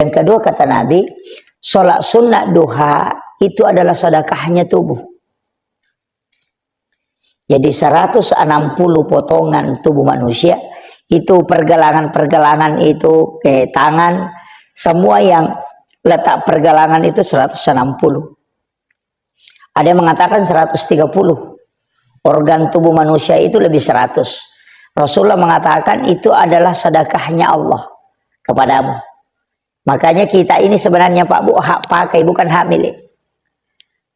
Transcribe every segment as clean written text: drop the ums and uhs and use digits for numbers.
Yang kedua kata Nabi, sholat sunnah duha itu adalah sedekahnya tubuh. Jadi 160 potongan tubuh manusia, itu pergelangan-pergelangan itu ke tangan, semua yang letak pergelangan itu 160. Ada yang mengatakan 130. Organ tubuh manusia itu lebih 100. Rasulullah mengatakan itu adalah sedekahnya Allah kepadamu. Makanya kita ini sebenarnya Pak Bu hak pakai, bukan hak milik.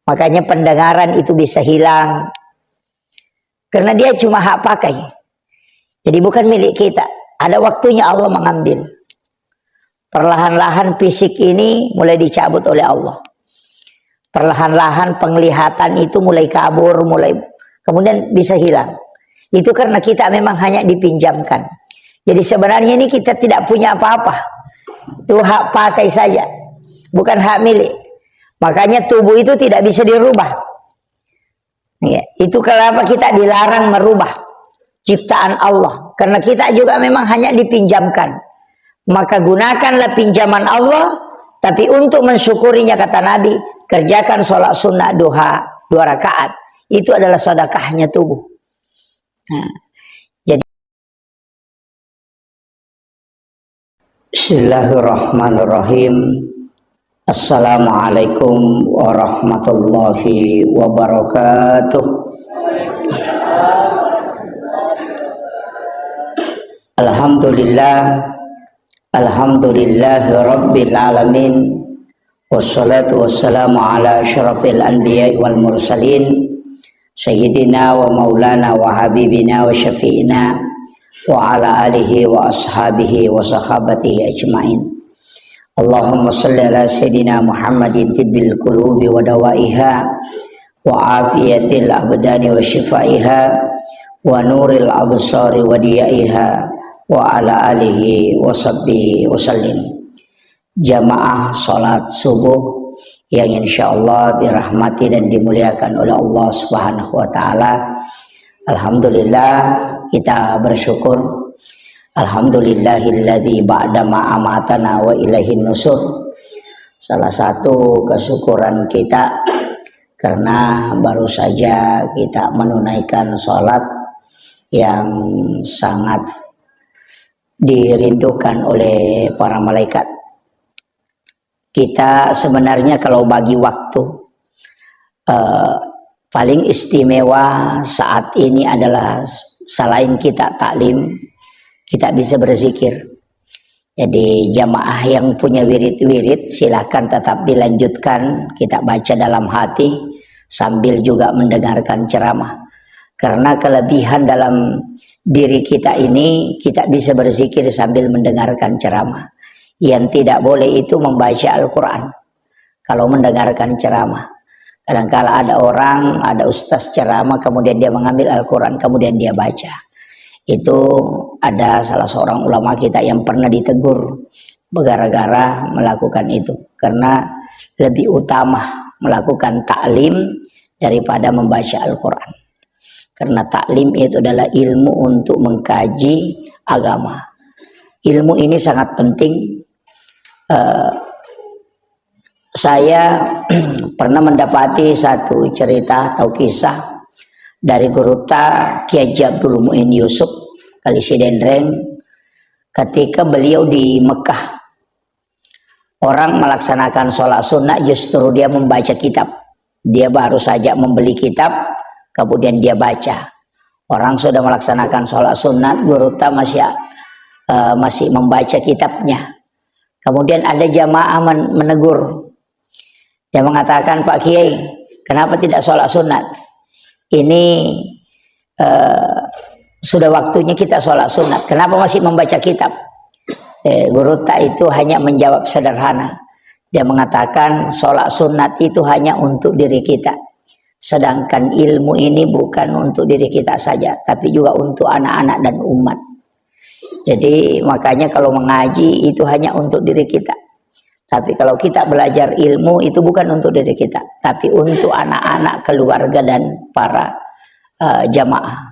Makanya pendengaran itu bisa hilang karena dia cuma hak pakai. Jadi bukan milik kita. Ada waktunya Allah mengambil. Perlahan-lahan fisik ini mulai dicabut oleh Allah. Perlahan-lahan penglihatan itu mulai kabur, kemudian bisa hilang. Itu karena kita memang hanya dipinjamkan. Jadi sebenarnya ini kita tidak punya apa-apa. Itu hak pakai saja, bukan hak milik. Makanya tubuh itu tidak bisa dirubah. Ya, itu kenapa kita dilarang merubah ciptaan Allah. Karena kita juga memang hanya dipinjamkan. Maka gunakanlah pinjaman Allah, tapi untuk mensyukurinya kata Nabi, kerjakan sholat sunnah duha 2 rakaat. Itu adalah sedekahnya tubuh. Nah, jadi Bismillahirrahmanirrahim. Assalamualaikum warahmatullahi wabarakatuh. Alhamdulillahi rabbil alamin. Wassalatu wassalamu ala asyrafil anbiya'i wal mursalin sayyidina wa maulana wa habibina wa syafi'ina wa ala alihi wa ashabihi wa sahabatihi ajma'in. Allahumma salli ala sayyidina Muhammadin tibbil qulubi wa dawaiha wa afiyatil abdani wa shifaiha wa nuril absari wa diyaiha wa ala alihi wa sahbihi wa sallim. Jamaah salat subuh yang insyaallah dirahmati dan dimuliakan oleh Allah Subhanahu wa taala. Alhamdulillah, kita bersyukur. Alhamdulillahilladzi ba'da ma amatana wa ilaihin nusur. Salah satu kesyukuran kita karena baru saja kita menunaikan sholat yang sangat dirindukan oleh para malaikat. Kita sebenarnya kalau bagi waktu paling istimewa saat ini adalah selain kita taklim, kita bisa berzikir. Jadi jamaah yang punya wirid-wirid silakan tetap dilanjutkan, kita baca dalam hati sambil juga mendengarkan ceramah. Karena kelebihan dalam diri kita ini, kita bisa berzikir sambil mendengarkan ceramah. Yang tidak boleh itu membaca Al-Quran kalau mendengarkan ceramah. Kadang-kala ada orang, ada ustaz ceramah, kemudian dia mengambil Al-Quran, kemudian dia baca. Itu ada salah seorang ulama kita yang pernah ditegur gara-gara melakukan itu. Karena lebih utama melakukan taklim daripada membaca Al-Quran. Karena taklim itu adalah ilmu untuk mengkaji agama. Ilmu ini sangat penting. Saya pernah mendapati satu cerita atau kisah dari guru Kiai Abdul Mu'in Yusuf Kalisidendreng ketika beliau di Mekah. Orang melaksanakan sholat sunnah justru dia membaca kitab. Dia baru saja membeli kitab, kemudian dia baca. Orang sudah melaksanakan sholat sunnah, guru masih membaca kitabnya. Kemudian ada jamaah menegur. Dia mengatakan, Pak Kiai, kenapa tidak sholat sunat? Ini sudah waktunya kita sholat sunat. Kenapa masih membaca kitab? Guru itu hanya menjawab sederhana. Dia mengatakan sholat sunat itu hanya untuk diri kita. Sedangkan ilmu ini bukan untuk diri kita saja, tapi juga untuk anak-anak dan umat. Jadi makanya kalau mengaji itu hanya untuk diri kita. Tapi kalau kita belajar ilmu itu bukan untuk diri kita, tapi untuk anak-anak, keluarga dan para jamaah.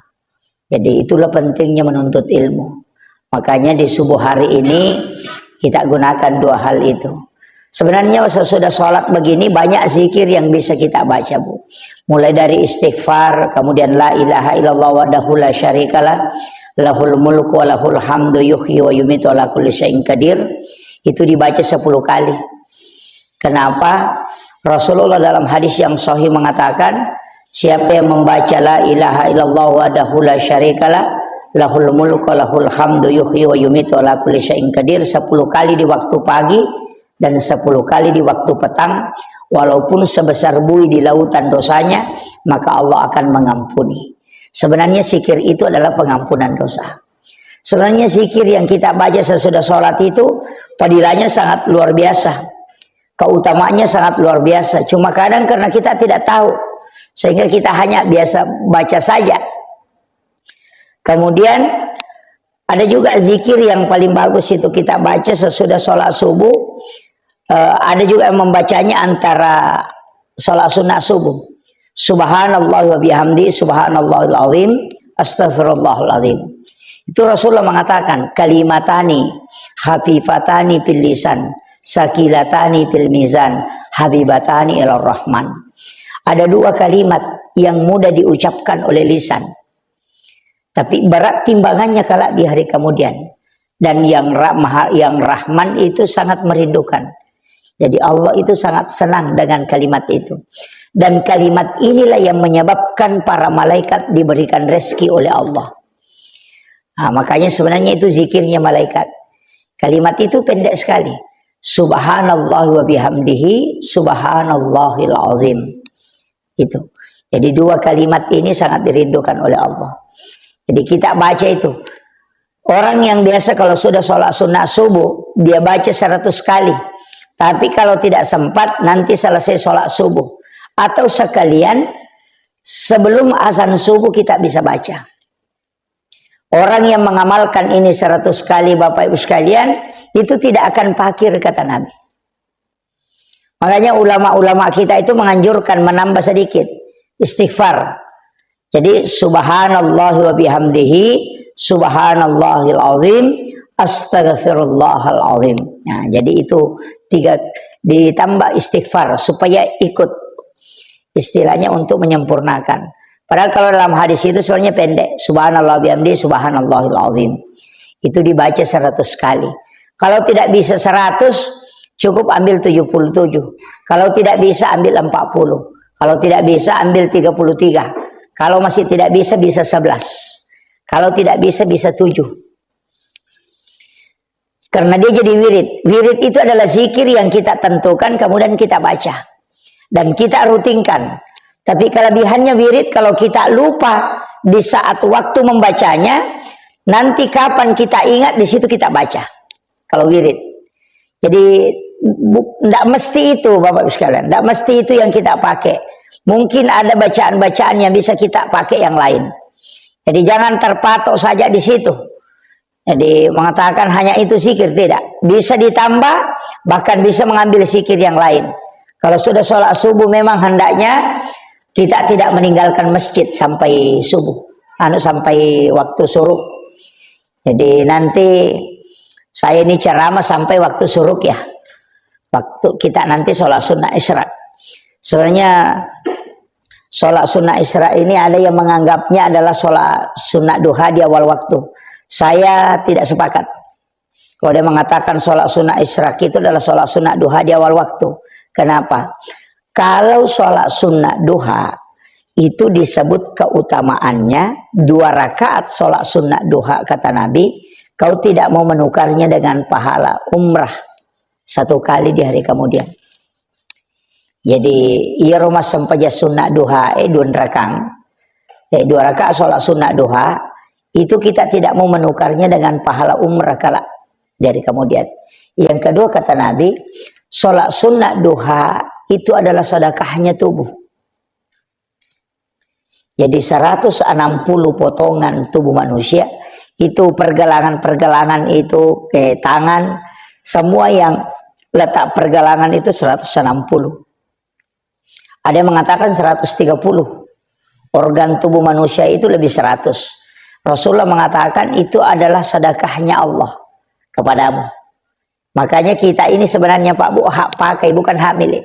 Jadi itulah pentingnya menuntut ilmu. Makanya di subuh hari ini Kita gunakan dua hal itu. Sebenarnya sesudah sholat begini banyak zikir yang bisa kita baca, Bu. Mulai dari istighfar, kemudian la ilaha illallah wahdahu la syarikalah, lahul mulku wa lahul hamdu yuhyi wa yumitu ala kulli syai'in qadir. Itu dibaca 10 kali. Kenapa? Rasulullah dalam hadis yang sahih mengatakan, siapa yang membaca la ilaha illallah wahdahu la syarikalah, lahul mulku wa lahul hamdu yuhyi wa yumitu ala kulli syai'in qadir 10 kali di waktu pagi dan 10 kali di waktu petang, walaupun sebesar buih di lautan dosanya, maka Allah akan mengampuni. Sebenarnya zikir itu adalah pengampunan dosa. Sebenarnya zikir yang kita baca sesudah sholat itu fadilahnya sangat luar biasa, keutamaannya sangat luar biasa. Cuma kadang karena kita tidak tahu, sehingga kita hanya biasa baca saja. Kemudian ada juga zikir yang paling bagus itu kita baca sesudah sholat subuh. Ada juga yang membacanya antara sholat sunnah subuh. Subhanallah wa bihamdi subhanallahil azim astaghfirullahal azim. Itu Rasulullah mengatakan kalimatani khafifatani fil lisan sakilatani fil mizan habibatani ilar rahman. Ada dua kalimat yang mudah diucapkan oleh lisan, tapi berat timbangannya kelak di hari kemudian. Dan yang rahman itu sangat merindukan. Jadi Allah itu sangat senang dengan kalimat itu. Dan kalimat inilah yang menyebabkan para malaikat diberikan rezeki oleh Allah. Nah, makanya sebenarnya itu zikirnya malaikat. Kalimat itu pendek sekali. Subhanallah wa bihamdihi subhanallahil azim. Itu. Jadi dua kalimat ini sangat dirindukan oleh Allah. Jadi kita baca itu. Orang yang biasa kalau sudah sholat sunnah subuh, dia baca 100 kali. Tapi kalau tidak sempat, nanti selesai sholat subuh. Atau sekalian, sebelum azan subuh kita bisa baca. Orang yang mengamalkan ini 100 kali, Bapak Ibu sekalian, itu tidak akan fakir, kata Nabi. Makanya ulama-ulama kita itu menganjurkan menambah sedikit istighfar. Jadi subhanallah wa bihamdihi subhanallahil azim astaghfirullahal azim. Nah, jadi itu 3 ditambah istighfar supaya ikut istilahnya untuk menyempurnakan. Padahal kalau dalam hadis itu sebenarnya pendek. Subhanallah bihamdi subhanallahil azim. Itu dibaca 100 kali. Kalau tidak bisa 100, cukup ambil 77. Kalau tidak bisa ambil 40. Kalau tidak bisa ambil 33. Kalau masih tidak bisa 11. Kalau tidak bisa 7. Karena dia jadi wirid. Wirid itu adalah zikir yang kita tentukan kemudian kita baca. Dan kita rutinkan. Tapi kelebihannya wirid kalau kita lupa di saat waktu membacanya, nanti kapan kita ingat di situ kita baca. Kalau wirid. Jadi tidak mesti itu Bapak Ibu sekalian, tidak mesti itu yang kita pakai. Mungkin ada bacaan-bacaan yang bisa kita pakai yang lain. Jadi jangan terpatok saja di situ. Jadi mengatakan hanya itu zikir, tidak. Bisa ditambah, bahkan bisa mengambil zikir yang lain. Kalau sudah sholat subuh memang hendaknya kita tidak meninggalkan masjid sampai subuh, sampai waktu syuruk. Jadi nanti saya ini ceramah sampai waktu syuruk ya. Waktu kita nanti sholat sunnah isra. Sebenarnya sholat sunnah isra ini ada yang menganggapnya adalah sholat sunnah duha di awal waktu. Saya tidak sepakat. Kalau dia mengatakan sholat sunnah isra itu adalah sholat sunnah duha di awal waktu. Kenapa? Kalau sholat sunnah duha itu disebut keutamaannya 2 rakaat sholat sunnah duha, kata Nabi, kau tidak mau menukarnya dengan pahala umrah 1 kali di hari kemudian. Jadi ia rumah sampaja sunnah duha 2 rakaat 2 rakaat sholat sunnah duha itu kita tidak mau menukarnya dengan pahala umrah kala dari kemudian. Yang kedua kata Nabi, sholat sunnah duha itu adalah sedekahnya tubuh. Jadi 160 potongan tubuh manusia itu pergelangan-pergelangan itu ke tangan, semua yang letak pergelangan itu 160. Ada yang mengatakan 130. Organ tubuh manusia itu lebih 100. Rasulullah mengatakan itu adalah sedekahnya Allah kepadamu. Makanya kita ini sebenarnya Pak Bu hak pakai bukan hak milik.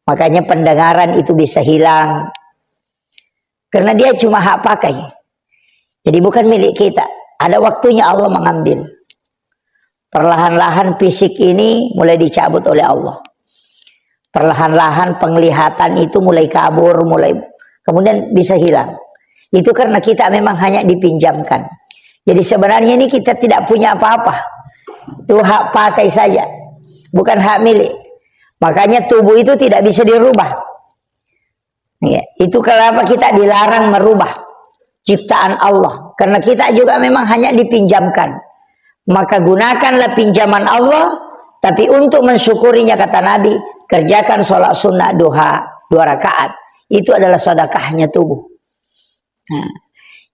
Makanya pendengaran itu bisa hilang karena dia cuma hak pakai. Jadi bukan milik kita. Ada waktunya Allah mengambil. Perlahan-lahan fisik ini mulai dicabut oleh Allah. Perlahan-lahan penglihatan itu mulai kabur, kemudian bisa hilang. Itu karena kita memang hanya dipinjamkan. Jadi sebenarnya ini kita tidak punya apa-apa. Itu hak pakai saja, bukan hak milik. Makanya tubuh itu tidak bisa dirubah. Ya, itu kenapa kita dilarang merubah ciptaan Allah. Karena kita juga memang hanya dipinjamkan. Maka gunakanlah pinjaman Allah, tapi untuk mensyukurinya kata Nabi, kerjakan sholat sunnah duha 2 rakaat. Itu adalah sedekahnya tubuh. Nah,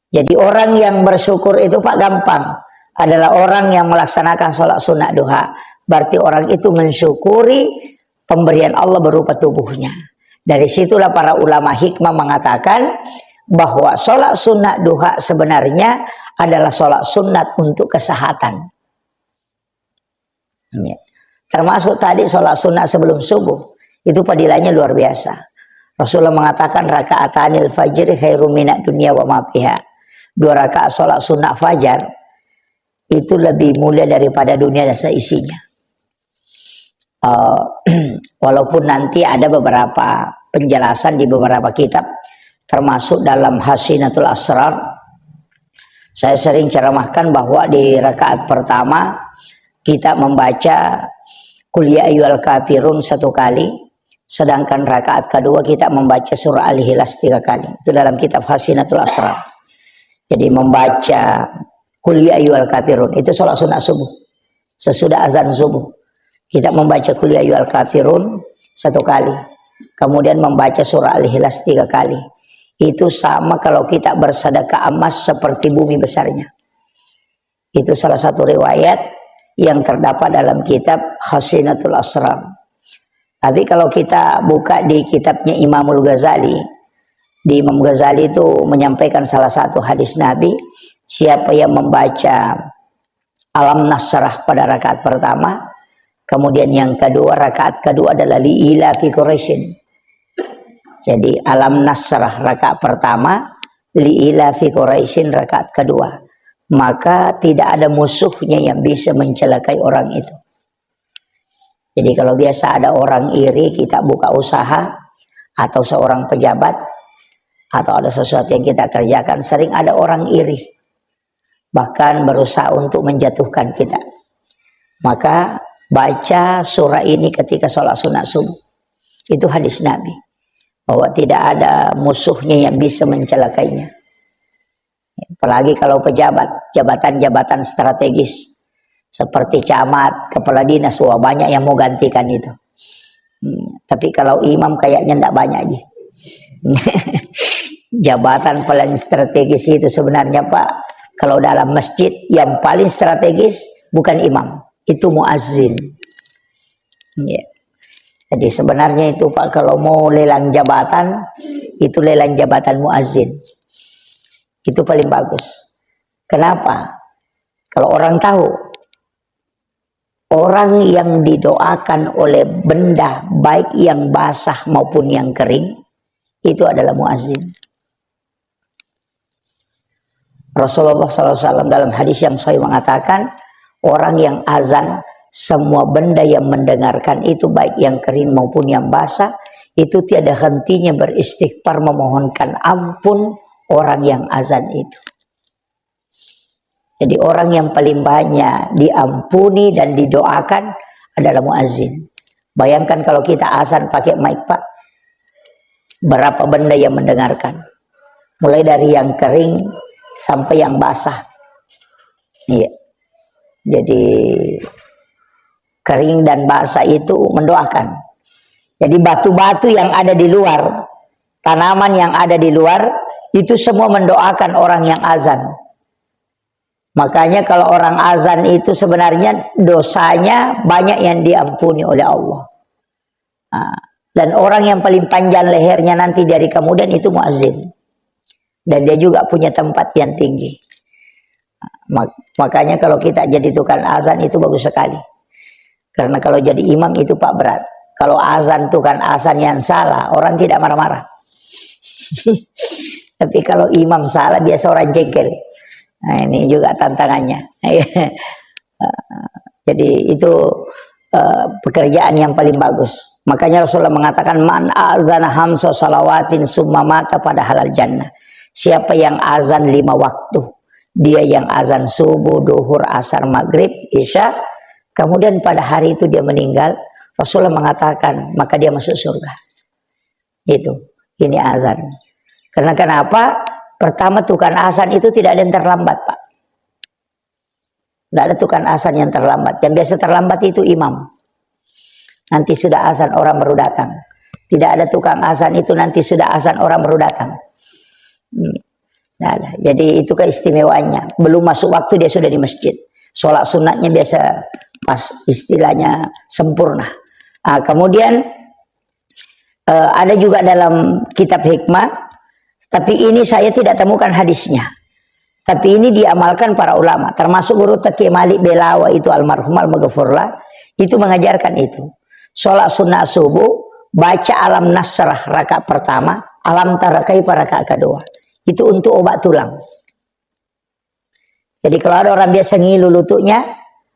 jadi orang yang bersyukur itu Pak gampang. Adalah orang yang melaksanakan sholat sunnah duha. Berarti orang itu mensyukuri pemberian Allah berupa tubuhnya. Dari situlah para ulama hikmah mengatakan bahwa sholat sunnah duha sebenarnya adalah sholat sunat untuk kesehatan. Ya. Termasuk tadi sholat sunat sebelum subuh. Itu fadilahnya luar biasa. Rasulullah mengatakan raka'atanil fajr khairum minad dunya wa ma fiha. 2 rakaat sholat sunat fajar itu lebih mulia daripada dunia dan seisinya. Walaupun nanti ada beberapa penjelasan di beberapa kitab, termasuk dalam Hasinatul Asrar. Saya sering ceramahkan bahwa di rakaat pertama kita membaca Qul ya ayyuhal kafirun 1 kali, sedangkan rakaat kedua kita membaca surah Al-Ikhlas 3 kali. Itu dalam kitab Hasinatul Asrar. Jadi membaca Qul ya ayyuhal kafirun itu sholat sunat subuh. Sesudah azan subuh kita membaca Qul ya ayyuhal kafirun 1 kali, kemudian membaca surah Al-Ikhlas 3 kali. Itu sama kalau kita bersedekah emas seperti bumi besarnya. Itu salah satu riwayat yang terdapat dalam kitab Hasinatul Asrar. Tapi kalau kita buka di kitabnya Imamul Ghazali, di Imam Ghazali itu menyampaikan salah satu hadis Nabi, siapa yang membaca Alam Nasrah pada rakaat pertama, kemudian yang kedua, rakaat kedua adalah Li'ila fi Quraisyin. Jadi Alam Nasrah rakaat pertama, Li'ila fi Quraisyin rakaat kedua. Maka tidak ada musuhnya yang bisa mencelakai orang itu. Jadi kalau biasa ada orang iri, kita buka usaha, atau seorang pejabat, atau ada sesuatu yang kita kerjakan, sering ada orang iri. Bahkan berusaha untuk menjatuhkan kita. Maka baca surah ini ketika sholat sunat subuh. Itu hadis Nabi. Bahwa tidak ada musuhnya yang bisa mencelakainya. Apalagi kalau pejabat, jabatan-jabatan strategis seperti camat, kepala dinas, wah banyak yang mau gantikan itu. Tapi kalau imam kayaknya tidak banyak aja. Jabatan paling strategis itu sebenarnya Pak, kalau dalam masjid yang paling strategis bukan imam, itu muazzin. Ya. Jadi sebenarnya itu Pak, kalau mau lelang jabatan, itu lelang jabatan muazzin. Itu paling bagus. Kenapa? Kalau orang tahu, orang yang didoakan oleh benda, baik yang basah maupun yang kering, itu adalah muazzin. Rasulullah SAW dalam hadis yang sahih mengatakan, orang yang azan, semua benda yang mendengarkan itu baik yang kering maupun yang basah, itu tiada hentinya beristighfar memohonkan ampun orang yang azan itu. Jadi orang yang paling banyak diampuni dan didoakan adalah muazzin. Bayangkan kalau kita azan pakai mic Pak, berapa benda yang mendengarkan, mulai dari yang kering sampai yang basah. Iya. Jadi kering dan basah itu mendoakan. Jadi batu-batu yang ada di luar, tanaman yang ada di luar, itu semua mendoakan orang yang azan. Makanya kalau orang azan itu sebenarnya dosanya banyak yang diampuni oleh Allah. Nah, dan orang yang paling panjang lehernya nanti dari kemudian itu muazzin. Dan dia juga punya tempat yang tinggi. Makanya kalau kita jadi tukang azan itu bagus sekali. Karena kalau jadi imam itu Pak berat. Kalau azan itu kan azan yang salah, orang tidak marah-marah. Tapi kalau imam salah biasa orang jengkel. Nah, ini juga tantangannya. Jadi itu pekerjaan yang paling bagus. Makanya Rasulullah mengatakan man azana hamsa salawatin summa mata pada halal jannah. Siapa yang azan 5 waktu, dia yang azan subuh, duhur, asar, maghrib, isya, kemudian pada hari itu dia meninggal, Rasulullah mengatakan maka dia masuk surga. Itu, ini azan. Karena kenapa? Pertama tukang azan itu tidak ada yang terlambat, Pak. Tidak ada tukang azan yang terlambat. Yang biasa terlambat itu imam. Nanti sudah azan orang baru datang. Tidak ada tukang azan itu nanti sudah azan orang baru datang. Nah, jadi itu keistimewaannya. Belum masuk waktu dia sudah di masjid. Sholat sunatnya biasa pas istilahnya sempurna. Nah, kemudian ada juga dalam kitab hikmah, tapi ini saya tidak temukan hadisnya. Tapi ini diamalkan para ulama, termasuk Guru Taqi Malik Belawa itu almarhum al-maghfurlah, itu mengajarkan itu. Sholat sunnah subuh, baca alam nasrah rakaat pertama, alam tarakai pada rakaat kedua. Itu untuk obat tulang. Jadi kalau ada orang biasa ngilu lututnya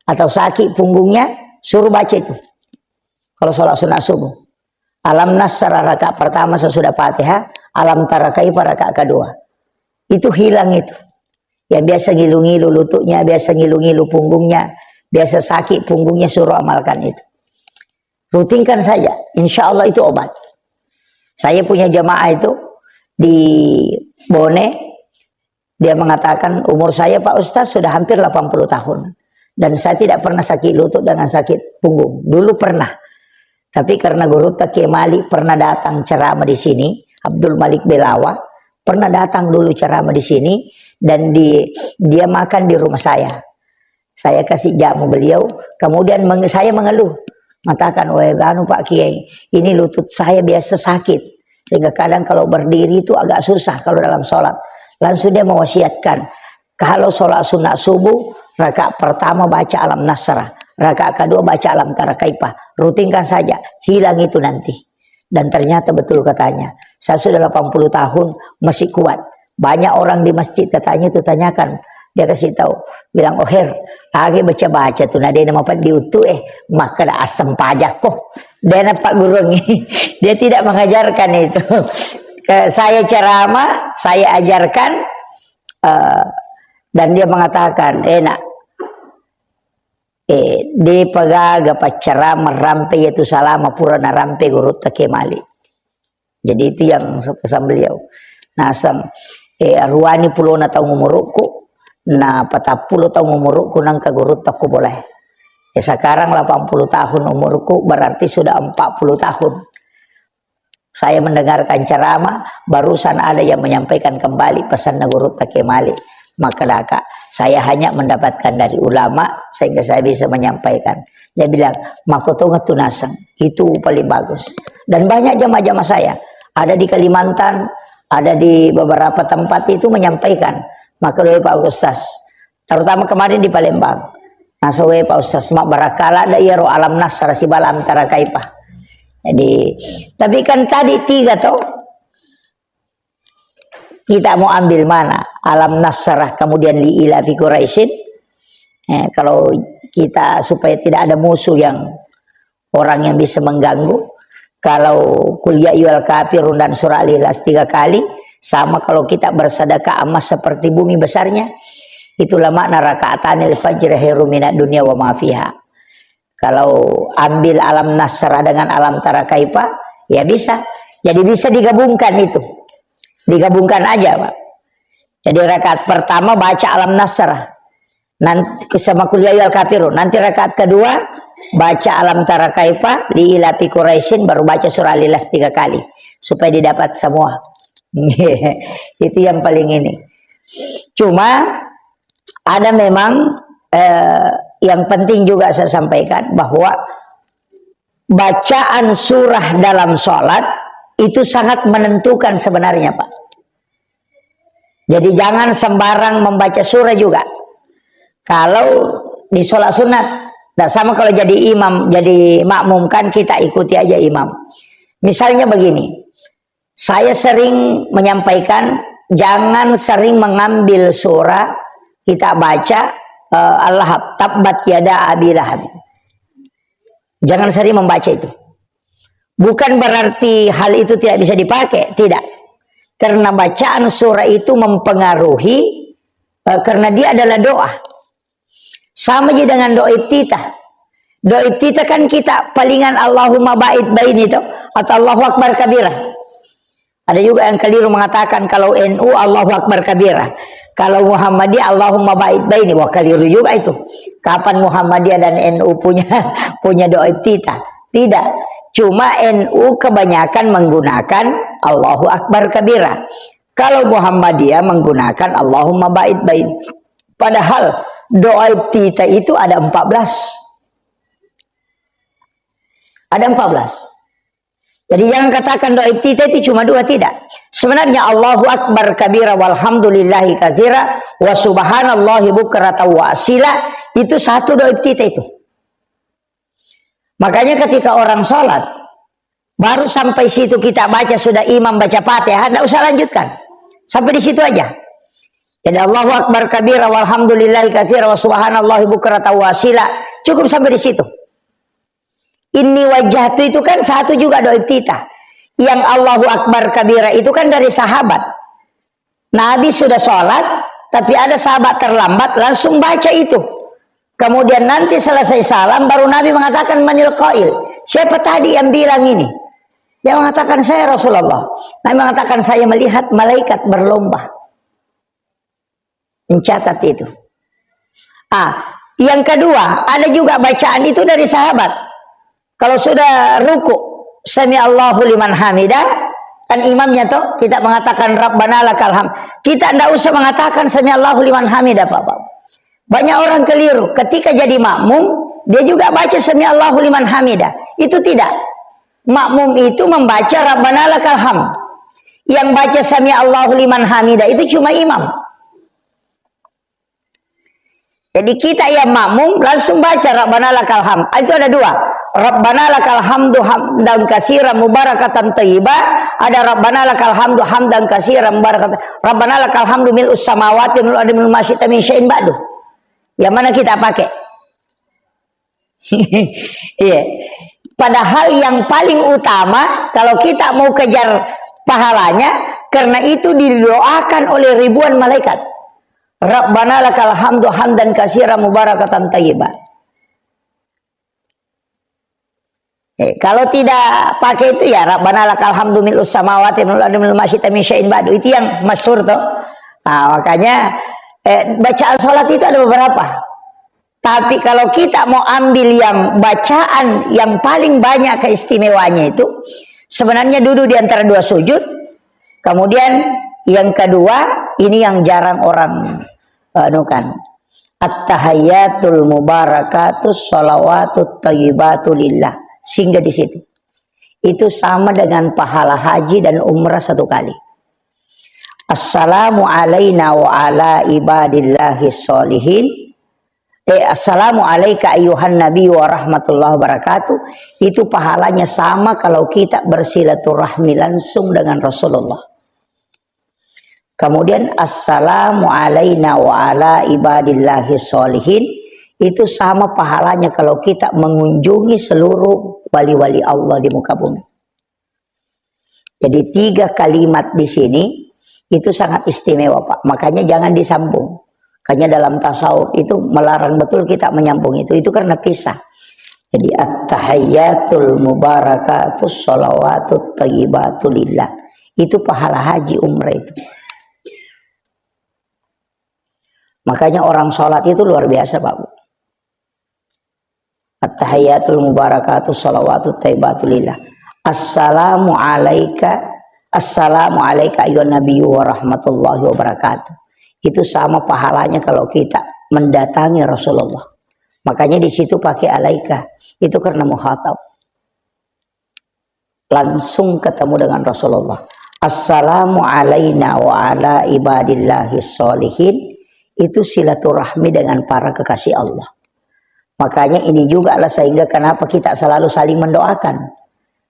atau sakit punggungnya, suruh baca itu. Kalau sholat sunnah subuh, alam nasrah rakaat pertama sesudah Fatihah, alam tarakai pada rakaat kedua. Itu hilang itu. Yang biasa ngilu-ngilu lututnya, biasa ngilu-ngilu punggungnya, biasa sakit punggungnya, suruh amalkan itu. Rutinkan saja, insya Allah itu obat. Saya punya jamaah itu di Bone, dia mengatakan umur saya Pak Ustaz sudah hampir 80 tahun. Dan saya tidak pernah sakit lutut dengan sakit punggung. Dulu pernah. Tapi karena Guru Taqi Malik pernah datang ceramah di sini, Abdul Malik Belawa, pernah datang dulu ceramah di sini, dan dia makan di rumah saya. Saya kasih jamu beliau, kemudian saya mengeluh. Mengatakan, wah Pak Kiai, ini lutut saya biasa sakit. Sehingga kadang kalau berdiri itu agak susah kalau dalam sholat. Langsung dia mewasiatkan, kalau sholat sunnah subuh, rakaat pertama baca alam nasrah, rakaat kedua baca alam tarakaipah. Rutinkan saja, hilang itu nanti. Dan ternyata betul katanya, saya sudah 80 tahun masih kuat. Banyak orang di masjid katanya itu tanyakan, dia kasih tahu, bilang oh Her, lagi baca-baca tuh, nah dia nama Pak diutuh maka ada asam pajak kok. Dia Pak Guru dia tidak mengajarkan itu. Saya ceramah, saya ajarkan, dan dia mengatakan, enak. Di pagaga ceramah rampe yaitu salama purana rampe Guru Taqi Malik. Jadi itu yang pesan beliau. Nasam ruani pulona tau ngumuruku, na patapulo tau ngumuruku nang kaguru taku boleh. Sekarang 80 tahun umurku, berarti sudah 40 tahun. Saya mendengarkan ceramah, barusan ada yang menyampaikan kembali pesan Guru Taqi Malik. Maka saya hanya mendapatkan dari ulama sehingga saya bisa menyampaikan. Dia bilang, makotonga tunasang, itu paling bagus. Dan banyak jamaah-jamaah saya, ada di Kalimantan, ada di beberapa tempat itu menyampaikan. Maka oleh Pak Ustaz, terutama kemarin di Palembang, nasawe Pak Ustaz, mak barakala ada iya roh alam nasra si balam tarakaipah. Jadi, tapi kan tadi 3 toh. Kita mau ambil mana? Alam nasrah kemudian liila fi Quraisyin. Kalau kita supaya tidak ada musuh yang orang yang bisa mengganggu. Kalau kuliah yual kafirun dan surah Al-Ikhlas 3 kali, sama kalau kita bersedekah emas seperti bumi besarnya, itulah makna rakaatanil fajr khairum minad dunya wa ma fiha. Kalau ambil alam nasrah dengan alam tarakaipah, ya bisa. Jadi bisa digabungkan itu. Digabungkan aja, Pak. Jadi rakaat pertama baca alam nasrah. Nanti sama kuliah yual kafirun. Nanti rakaat kedua baca alam tarakaipah li ila fi Quraisyin, baru baca surah Al-Ikhlas 3 kali supaya didapat semua. Itu yang paling ini. Cuma ada memang yang penting juga saya sampaikan bahwa bacaan surah dalam sholat itu sangat menentukan sebenarnya, Pak. Jadi jangan sembarang membaca surah juga. Kalau di sholat sunat Nah, sama kalau jadi imam, jadi makmum kan kita ikuti aja imam. Misalnya begini, saya sering menyampaikan jangan sering mengambil surah kita baca Al-Lahab, tabbat yada abi lahab. Jangan sering membaca itu. Bukan berarti hal itu tidak bisa dipakai, tidak. Karena bacaan surah itu mempengaruhi karena dia adalah doa. Sama aja dengan doa iftitah. Doa iftitah kan kita palingan Allahumma ba'id baini itu atau Allahu akbar kabirah. Ada juga yang keliru mengatakan kalau NU Allahu akbar kabirah. Kalau Muhammadiyah Allahumma ba'id baini. Wah, keliru juga itu. Kapan Muhammadiyah dan NU punya doa iftitah? Tidak. Cuma NU kebanyakan menggunakan Allahu akbar kabirah. Kalau Muhammadiyah menggunakan Allahumma ba'id baini. Padahal doa iftitah itu ada 14. Ada 14. Jadi jangan katakan doa iftitah itu cuma 2, tidak. Sebenarnya Allahu akbar kabira walhamdulillahi katsira wa subhanallahi bukratan wa asila itu satu doa iftitah itu. Makanya ketika orang sholat baru sampai situ kita baca sudah imam baca Fatihah, tidak usah lanjutkan. Sampai di situ aja. Jadi Allahu akbar kabira walhamdulillahi katsira wa subhanallahi bukratan wa asila. Cukup sampai di situ. Inni wajjahtu itu kan satu juga doa iftitah. Yang Allahu akbar kabira itu kan dari sahabat. Nabi sudah sholat, tapi ada sahabat terlambat, langsung baca itu. Kemudian nanti selesai salam, baru Nabi mengatakan manil qail. Siapa tadi yang bilang ini? Dia mengatakan saya Rasulullah. Nabi mengatakan saya melihat malaikat berlomba mencatat itu. Yang kedua, ada juga bacaan itu dari sahabat. Kalau sudah ruku, sami Allahu liman hamidah, kan imamnya toh kita mengatakan Rabbana lakal hamd. Kita tidak usah mengatakan sami Allahu liman hamidah, Pak. Banyak orang keliru. Ketika jadi makmum, dia juga baca sami Allahu liman hamidah. Itu tidak. Makmum itu membaca Rabbana lakal hamd. Yang baca sami Allahu liman hamidah itu cuma imam. Jadi kita yang makmum langsung baca Rabbana lakal hamd. Itu ada 2. Rabbana lakal hamdu hamdan katsiran mubarakatan thayyibah. Ada Rabbana lakal hamdu hamdan katsiran mubarakatan. Rabbana lakal hamdu mil'us samawati wal ardi ma syi'ta min syai'in ba'du. Yang mana kita pakai? Iya. Padahal yang paling utama kalau kita mau kejar pahalanya, karena itu didoakan oleh ribuan malaikat. Rabbana lakal hamdu hamdan katsiran mubarakatan thayyibah. Kalau tidak pakai itu ya Rabbana lakal hamdu mil'us samawati wal ardi ma syi'ta min syai'in ba'du. Itu yang masyhur toh. Nah, makanya bacaan salat itu ada beberapa. Tapi kalau kita mau ambil yang bacaan yang paling banyak keistimewaannya itu sebenarnya duduk di antara 2 sujud. Kemudian yang kedua, ini yang jarang orang anukan. At-tahiyyatul mubarakatus sholawatut thayyibatu lillah. Singgah di situ. Itu sama dengan pahala haji dan umrah 1 kali. Assalamu alaina wa ala ibadillahi sholihin. Assalamu alaika ayyuhan nabi wa rahmatullahi wabarakatuh. Itu pahalanya sama kalau kita bersilaturahmi langsung dengan Rasulullah. Kemudian assalamu alaina wa ala ibadillahi sholihin. Itu sama pahalanya kalau kita mengunjungi seluruh wali-wali Allah di muka bumi. Jadi 3 kalimat di sini itu sangat istimewa, Pak. Makanya jangan disambung. Makanya dalam tasawuf itu melarang betul kita menyambung itu karena pisah. Jadi at-tahiyyatul mubarakatus sholawatut thayyibatu lillah. Itu pahala haji umrah itu. Makanya orang sholat itu luar biasa, Pak. At-tahiyyatul mubarakatus sholawatut thayyibatu lillah. Assalamu alaika ayyuhan nabiyyu wa rahmatullahi wabarakatuh. Itu sama pahalanya kalau kita mendatangi Rasulullah. Makanya di situ pakai alaika. Itu karena mukhatab. Langsung ketemu dengan Rasulullah. Assalamu alaina wa ala ibadillahi sholihin. Itu silaturahmi dengan para kekasih Allah. Makanya ini juga lah sehingga kenapa kita selalu saling mendoakan.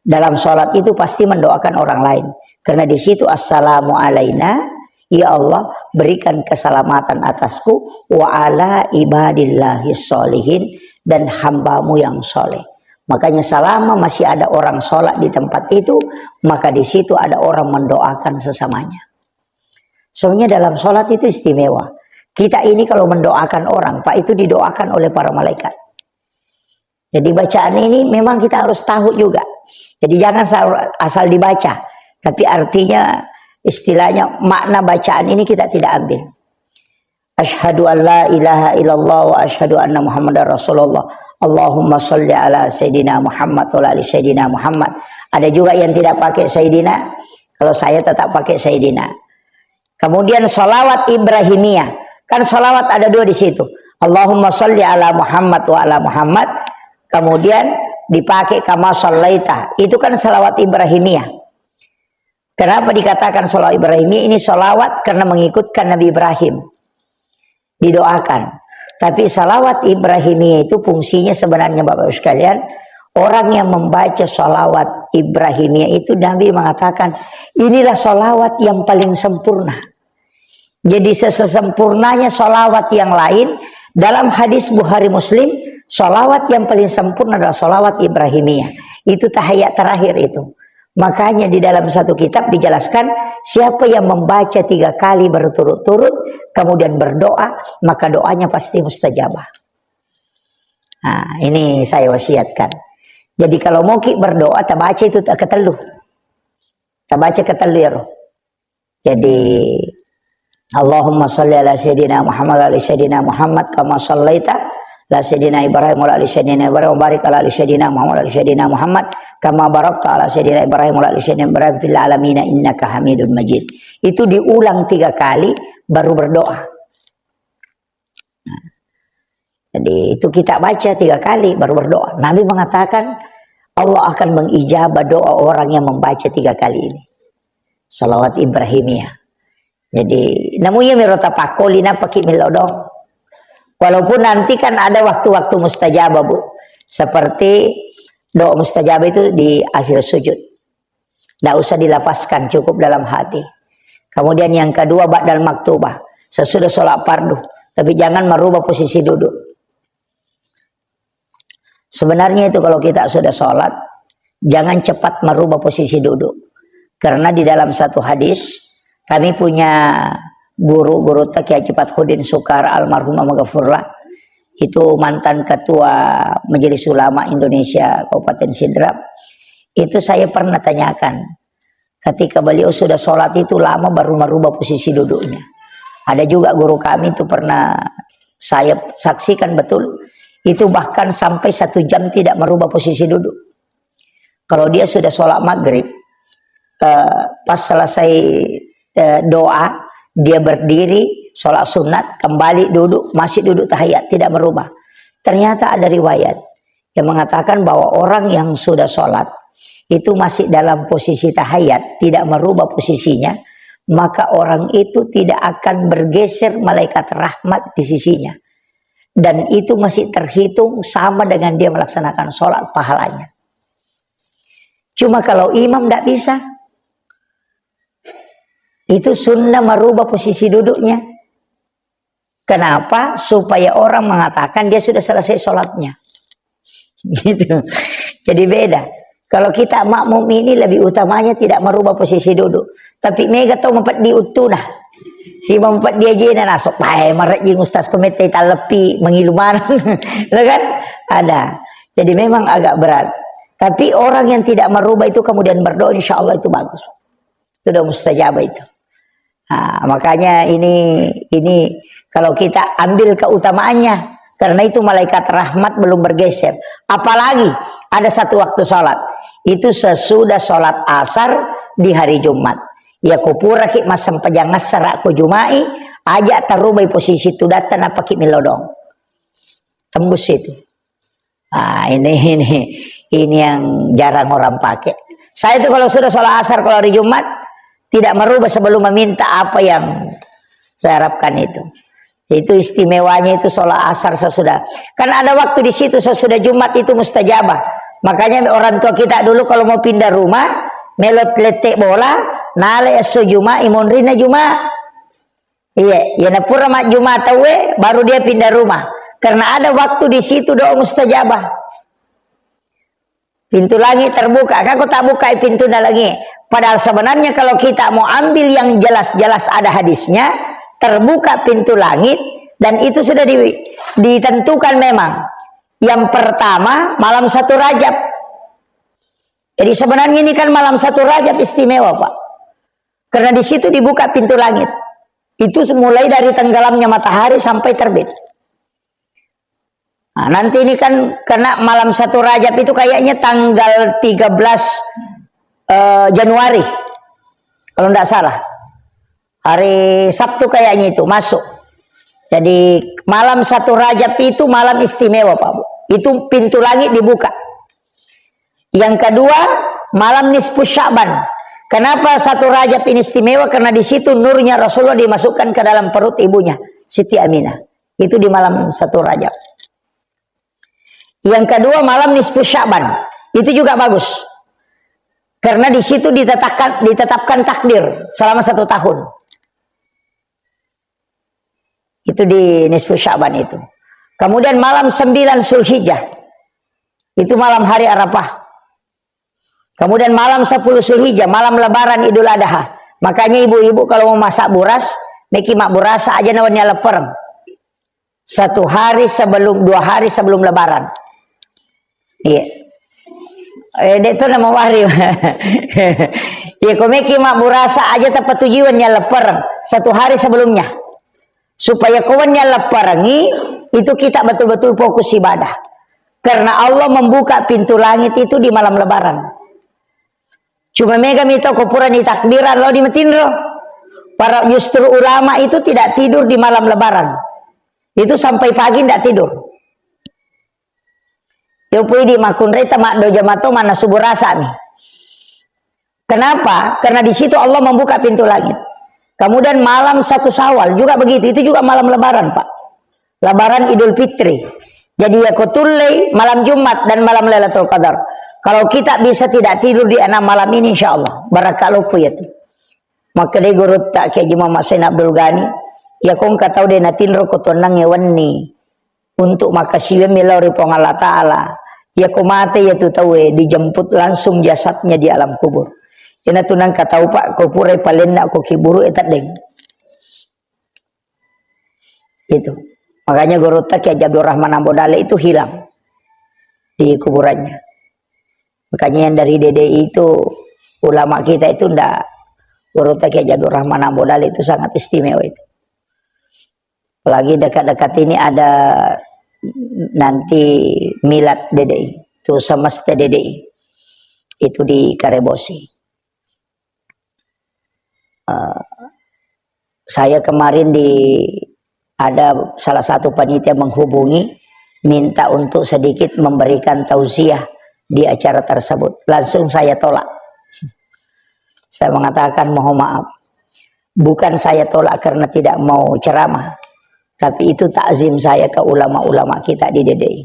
Dalam sholat itu pasti mendoakan orang lain. Karena di situ assalamu alaina, ya Allah berikan keselamatan atasku, wa ala ibadillahi sholihin, dan hambamu yang soleh. Makanya selama masih ada orang sholat di tempat itu, maka di situ ada orang mendoakan sesamanya. Soalnya dalam sholat itu istimewa. Kita ini kalau mendoakan orang, Pak, itu didoakan oleh para malaikat. Jadi bacaan ini memang kita harus tahu juga. Jadi jangan asal dibaca, tapi artinya istilahnya makna bacaan ini kita tidak ambil. Asyhadu an la ilaha illallah wa asyhadu anna muhammadar rasulullah. Allahumma sholli ala sayyidina Muhammad wa ali sayyidina Muhammad. Ada juga yang tidak pakai sayyidina. Kalau saya tetap pakai sayyidina. Kemudian sholawat Ibrahimiyah. Kan sholawat ada dua di situ. Allahumma sholli ala Muhammad wa ala Muhammad. Kemudian dipakai kama shallaita. Itu kan sholawat Ibrahimiyah. Kenapa dikatakan sholawat Ibrahimiyah? Ini sholawat karena mengikutkan Nabi Ibrahim. Didoakan. Tapi salawat Ibrahimiyah itu fungsinya sebenarnya Bapak Ibu sekalian, orang yang membaca salawat Ibrahimiyah itu Nabi mengatakan inilah salawat yang paling sempurna. Jadi sesempurnanya salawat yang lain, dalam hadis Bukhari Muslim, salawat yang paling sempurna adalah salawat Ibrahimiyah. Itu tahiyat terakhir itu. Makanya di dalam satu kitab dijelaskan siapa yang membaca 3 kali berturut-turut kemudian berdoa maka doanya pasti mustajabah. Nah, ini saya wasiatkan. Jadi kalau mau berdoa tak baca itu tak ketelu. Tak baca ketelir. Jadi Allahumma sholli ala sayyidina Muhammad wa ala sayyidina Muhammad kama shallaita la sayyidina Ibrahim wa ala sayyidina Ibrahim wa barik ala sayyidina Muhammad wa ala sayyidina Muhammad kama barakta ala sayyidina Ibrahim wa ala sayyidina Ibrahim fil alamin innaka Hamidum Majid. Itu diulang 3 kali baru berdoa. Nah, jadi itu kita baca 3 kali baru berdoa. Nabi mengatakan Allah akan mengijabah doa orang yang membaca 3 kali ini. Salawat Ibrahimiyah. Jadi namanya mirota pakolina pakai milodong. Walaupun nanti kan ada waktu-waktu mustajabah, Bu. Seperti doa mustajabah itu di akhir sujud. Tidak usah dilafazkan, cukup dalam hati. Kemudian yang kedua, ba'dal maktubah. Sesudah sholat fardu. Tapi jangan merubah posisi duduk. Sebenarnya itu kalau kita sudah sholat, jangan cepat merubah posisi duduk. Karena di dalam satu hadis, kami punya guru Kiai Fathuddin Sukar almarhumah maghfurlah, itu mantan ketua Majelis Ulama Indonesia Kabupaten Sidrap. Itu saya pernah tanyakan ketika beliau sudah sholat itu lama baru merubah posisi duduknya. Ada juga guru kami itu pernah saya saksikan betul, itu bahkan sampai 1 jam tidak merubah posisi duduk. Kalau dia sudah sholat maghrib, pas selesai doa dia berdiri, sholat sunat, kembali duduk, masih duduk tahiyat, tidak merubah. Ternyata ada riwayat yang mengatakan bahwa orang yang sudah sholat, itu masih dalam posisi tahiyat, tidak merubah posisinya, maka orang itu tidak akan bergeser malaikat rahmat di sisinya. Dan itu masih terhitung sama dengan dia melaksanakan sholat pahalanya. Cuma kalau imam tidak bisa, itu sunnah merubah posisi duduknya. Kenapa? Supaya orang mengatakan dia sudah selesai sholatnya. Gitu. Jadi beda. Kalau kita makmum ini lebih utamanya tidak merubah posisi duduk. Tapi mega tau mempat diutunah. Si mempat dia jena nasok. Pai marak jing ustaz komite talepi mengiluman. Kan? Ada. Jadi memang agak berat. Tapi orang yang tidak merubah itu kemudian berdoa, insya Allah itu bagus. Itu udah mustajabah itu. Nah, makanya ini kalau kita ambil keutamaannya, karena itu malaikat rahmat belum bergeser. Apalagi ada satu waktu sholat, itu sesudah sholat asar di hari Jumat. Ya kupura ki masam pajangas serak ku jumai, aja tarubai posisi itu datang apa ki milodong. Tembus itu. Nah, ini yang jarang orang pakai. Saya itu kalau sudah sholat asar kalau hari Jumat tidak merubah sebelum meminta apa yang saya harapkan itu. Itu istimewanya itu sholat asar sesudah. Kan ada waktu di situ sesudah Jumat itu mustajabah. Makanya orang tua kita dulu kalau mau pindah rumah, melot letek bola, nale so Jumat, imun rina Jumat. Iya, ya napura mak Jumat tawe, baru dia pindah rumah. Karena ada waktu di situ doa mustajabah. Pintu langit terbuka, aku tak buka pintu lagi. Padahal sebenarnya kalau kita mau ambil yang jelas-jelas ada hadisnya, terbuka pintu langit, dan itu sudah ditentukan memang. Yang pertama malam 1 Rajab. Jadi sebenarnya ini kan malam 1 Rajab istimewa, Pak. Karena di situ dibuka pintu langit. Itu mulai dari tenggelamnya matahari sampai terbit. Nah, nanti ini kan karena malam 1 Rajab itu kayaknya tanggal 13 Januari. Kalau tidak salah. Hari Sabtu kayaknya itu masuk. Jadi malam 1 Rajab itu malam istimewa, Pak Bu. Itu pintu langit dibuka. Yang kedua, malam nisfu Sya'ban. Kenapa 1 Rajab ini istimewa? Karena di situ nurnya Rasulullah dimasukkan ke dalam perut ibunya, Siti Aminah. Itu di malam 1 Rajab. Yang kedua, malam nisfu Sya'ban. Itu juga bagus. Karena di situ ditetapkan takdir selama 1 tahun. Itu di nisfu Sya'ban itu. Kemudian malam 9 Zulhijjah. Itu malam hari Arafah. Kemudian malam 10 Zulhijjah, malam lebaran Idul Adha. Makanya ibu-ibu kalau mau masak buras, meki mak burasa aja namanya lepereng. 1 hari sebelum, 2 hari sebelum lebaran. Iya. Itu nama wari. Ya kau meki mak burasa aja tepat tujuannya lepereng 1 hari sebelumnya. Supaya kawannya leparangi, itu kita betul-betul fokus ibadah. Karena Allah membuka pintu langit itu di malam lebaran. Cuma mega mito kupuran di takbiran lo di metinro. Para justru ulama itu tidak tidur di malam lebaran. Itu sampai pagi tidak tidur. Yo pui di makun reta mak do jamato mana subuh rasa nih. Kenapa? Karena di situ Allah membuka pintu langit. Kemudian malam 1 Syawal juga begitu. Itu juga malam lebaran, Pak. Lebaran Idul Fitri. Jadi ya kutulai malam Jumat dan malam Lailatul Qadar. Kalau kita bisa tidak tidur di 6 malam ini insyaallah barakallahu itu. Maka dia guru tak kayak Muhammad Sain Abdul Ghani. Ya kong katau dia natinro kotonang ngewenni. Untuk makasih milauri pong Allah Ta'ala. Ya ko mate ya tu tahu dijemput langsung jasadnya di alam kubur. Ina tunang katau Pak ko pure palenna ko kiburu etat deng. Itu. Makanya guru tak ya Abdul Rahman Ambodale itu hilang di kuburannya. Makanya yang dari DDI itu ulama kita itu ndak, guru tak ya Abdul Rahman Ambodale itu sangat istimewa itu. Apalagi dekat-dekat ini ada nanti milad DDI, itu semesta DDI. Itu di Karebosi. Saya kemarin ada salah satu panitia menghubungi minta untuk sedikit memberikan tausiah di acara tersebut. Langsung saya tolak. Saya mengatakan mohon maaf, bukan saya tolak karena tidak mau ceramah, tapi itu takzim saya ke ulama-ulama kita di DDI.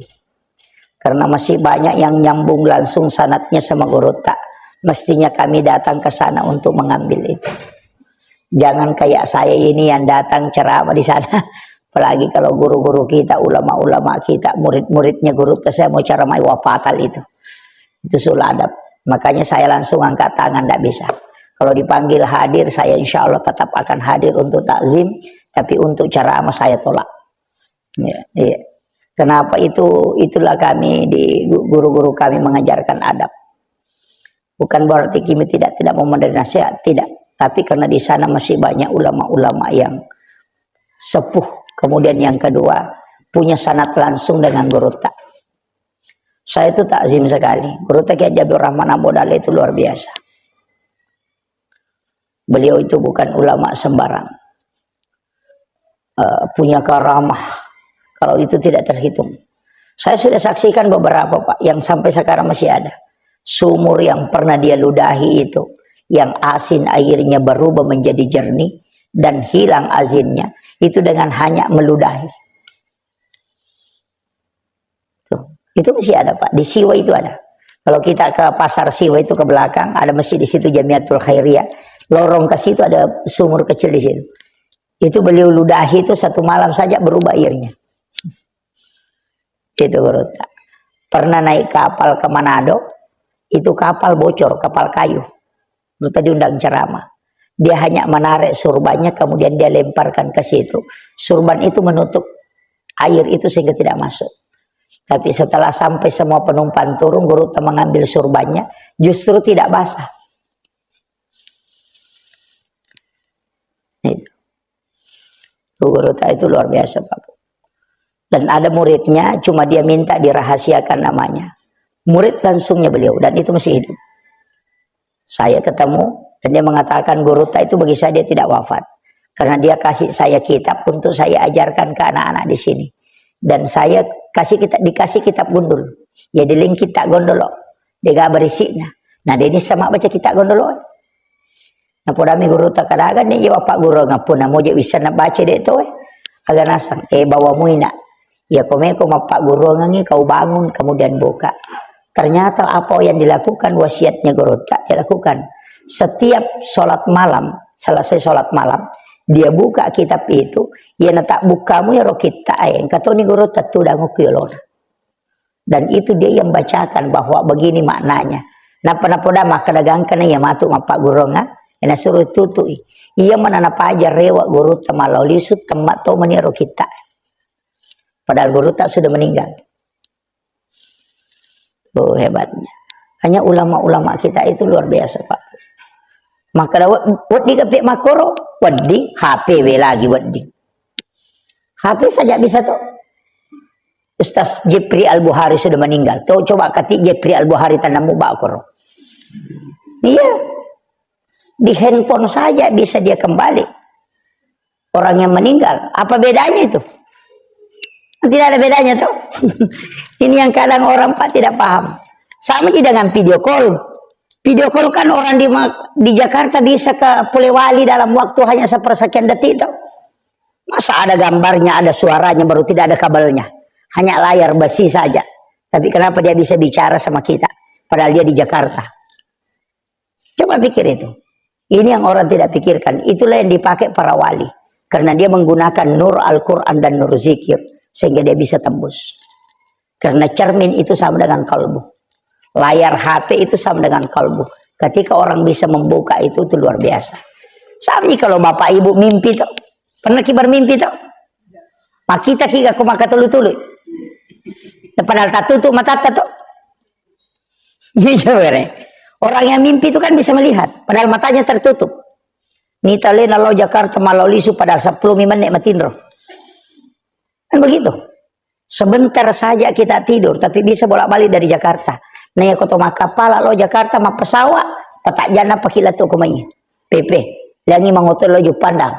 Karena masih banyak yang nyambung langsung sanadnya sama guru tak. Mestinya kami datang ke sana untuk mengambil itu. Jangan kayak saya ini yang datang ceramah di sana. Apalagi kalau guru-guru kita, ulama-ulama kita, murid-muridnya guru saya mau ceramah wafatal itu. Itu sulah adab. Makanya saya langsung angkat tangan, tidak bisa. Kalau dipanggil hadir, saya insya Allah tetap akan hadir untuk takzim. Tapi untuk ceramah saya tolak. Ya, ya. Kenapa itu? Itulah kami di guru-guru kami mengajarkan adab. Bukan berarti kami tidak mau menerima nasihat, tidak. Tapi karena di sana masih banyak ulama-ulama yang sepuh. Kemudian yang kedua, punya sanad langsung dengan guru tak. Saya itu takzim sekali. Guru tak Kiai Abdul Rahman Ambodale itu luar biasa. Beliau itu bukan ulama sembarang. Punya karamah. Kalau itu tidak terhitung. Saya sudah saksikan beberapa Pak, yang sampai sekarang masih ada. Sumur yang pernah dia ludahi itu, yang asin airnya berubah menjadi jernih dan hilang asinnya, itu dengan hanya meludahi. Tuh, itu masih ada Pak, di Siwa itu ada. Kalau kita ke pasar Siwa itu ke belakang, ada masjid di situ Jamiatul Khairiyah. Lorong ke situ ada sumur kecil di situ. Itu beliau ludahi itu satu malam saja berubah airnya. Itu Guruta. Pernah naik kapal ke Manado, itu kapal bocor, kapal kayu. Guruta diundang ceramah. Dia hanya menarik surbannya, kemudian dia lemparkan ke situ. Surban itu menutup air itu sehingga tidak masuk. Tapi setelah sampai semua penumpang turun, Guruta mengambil surbannya, justru tidak basah. Guruta itu luar biasa Pak. Dan ada muridnya, cuma dia minta dirahasiakan namanya. Murid langsungnya beliau, dan itu masih hidup. Saya ketemu, dan dia mengatakan Guruta itu bagi saya dia tidak wafat. Karena dia kasih saya kitab untuk saya ajarkan ke anak-anak di sini. Dan saya dikasih kitab gundul. Ya diling kitab gondolo. Dia gak berisiknya. Nah dia ini sama baca kitab gondolo. Nah podami Guruta kadang-kadang ni ya Pak Guru ngapun mo je bisa nak baca dek tu agak nasang bawa muina ya komeko Pak Guru ngangi kau bangun kemudian buka. Ternyata apa yang dilakukan wasiatnya Guruta dia lakukan setiap sholat malam, selesai sholat malam dia buka kitab itu ya tak bukamu ya rokita yang kata ni Guruta tu dah ngukilon. Dan itu dia yang bacakan bahwa begini maknanya. Nah pernah maka dagangkan ya matu Pak Guru nga ina suruh tutui iya mana aja rewa Guruta malau lisut temat to meniro kita padahal Guruta sudah meninggal. Oh hebatnya hanya ulama-ulama kita itu luar biasa Pak. Maka wadi kapik makoro wadi HP lagi wadi HP saja bisa tuh. Ustaz Jepri Al-Buhari sudah meninggal tuh coba kati Jepri Al-Buhari tanamu bakoro iya di handphone saja bisa dia kembali. Orang yang meninggal, apa bedanya itu? Tidak ada bedanya tuh. Ini yang kadang orang Pak tidak paham. Sama juga dengan video call. Video call kan orang di Jakarta bisa ke Polewali dalam waktu hanya sepersekian detik tuh. Masa ada gambarnya, ada suaranya, baru tidak ada kabelnya. Hanya layar besi saja. Tapi kenapa dia bisa bicara sama kita? Padahal dia di Jakarta. Coba pikir itu. Ini yang orang tidak pikirkan. Itulah yang dipakai para wali. Karena dia menggunakan nur Al-Quran dan nur zikir. Sehingga dia bisa tembus. Karena cermin itu sama dengan kalbu. Layar HP itu sama dengan kalbu. Ketika orang bisa membuka itu luar biasa. Sama kalau bapak ibu mimpi tuh. Pernah kibar mimpi tuh? Mak kita kira aku maka tulu-tulu. Padahal tak tutup mata tuh. Iya orang yang mimpi itu kan bisa melihat, padahal matanya tertutup. Nita lena lo Jakarta malau lisu padahal 10 menit matinro. Kan begitu. Sebentar saja kita tidur, tapi bisa bolak-balik dari Jakarta. Naya koto makapala lo Jakarta mak pesawat, patak jana pakila tu kumanya. PP, langi mangotor lo pandang.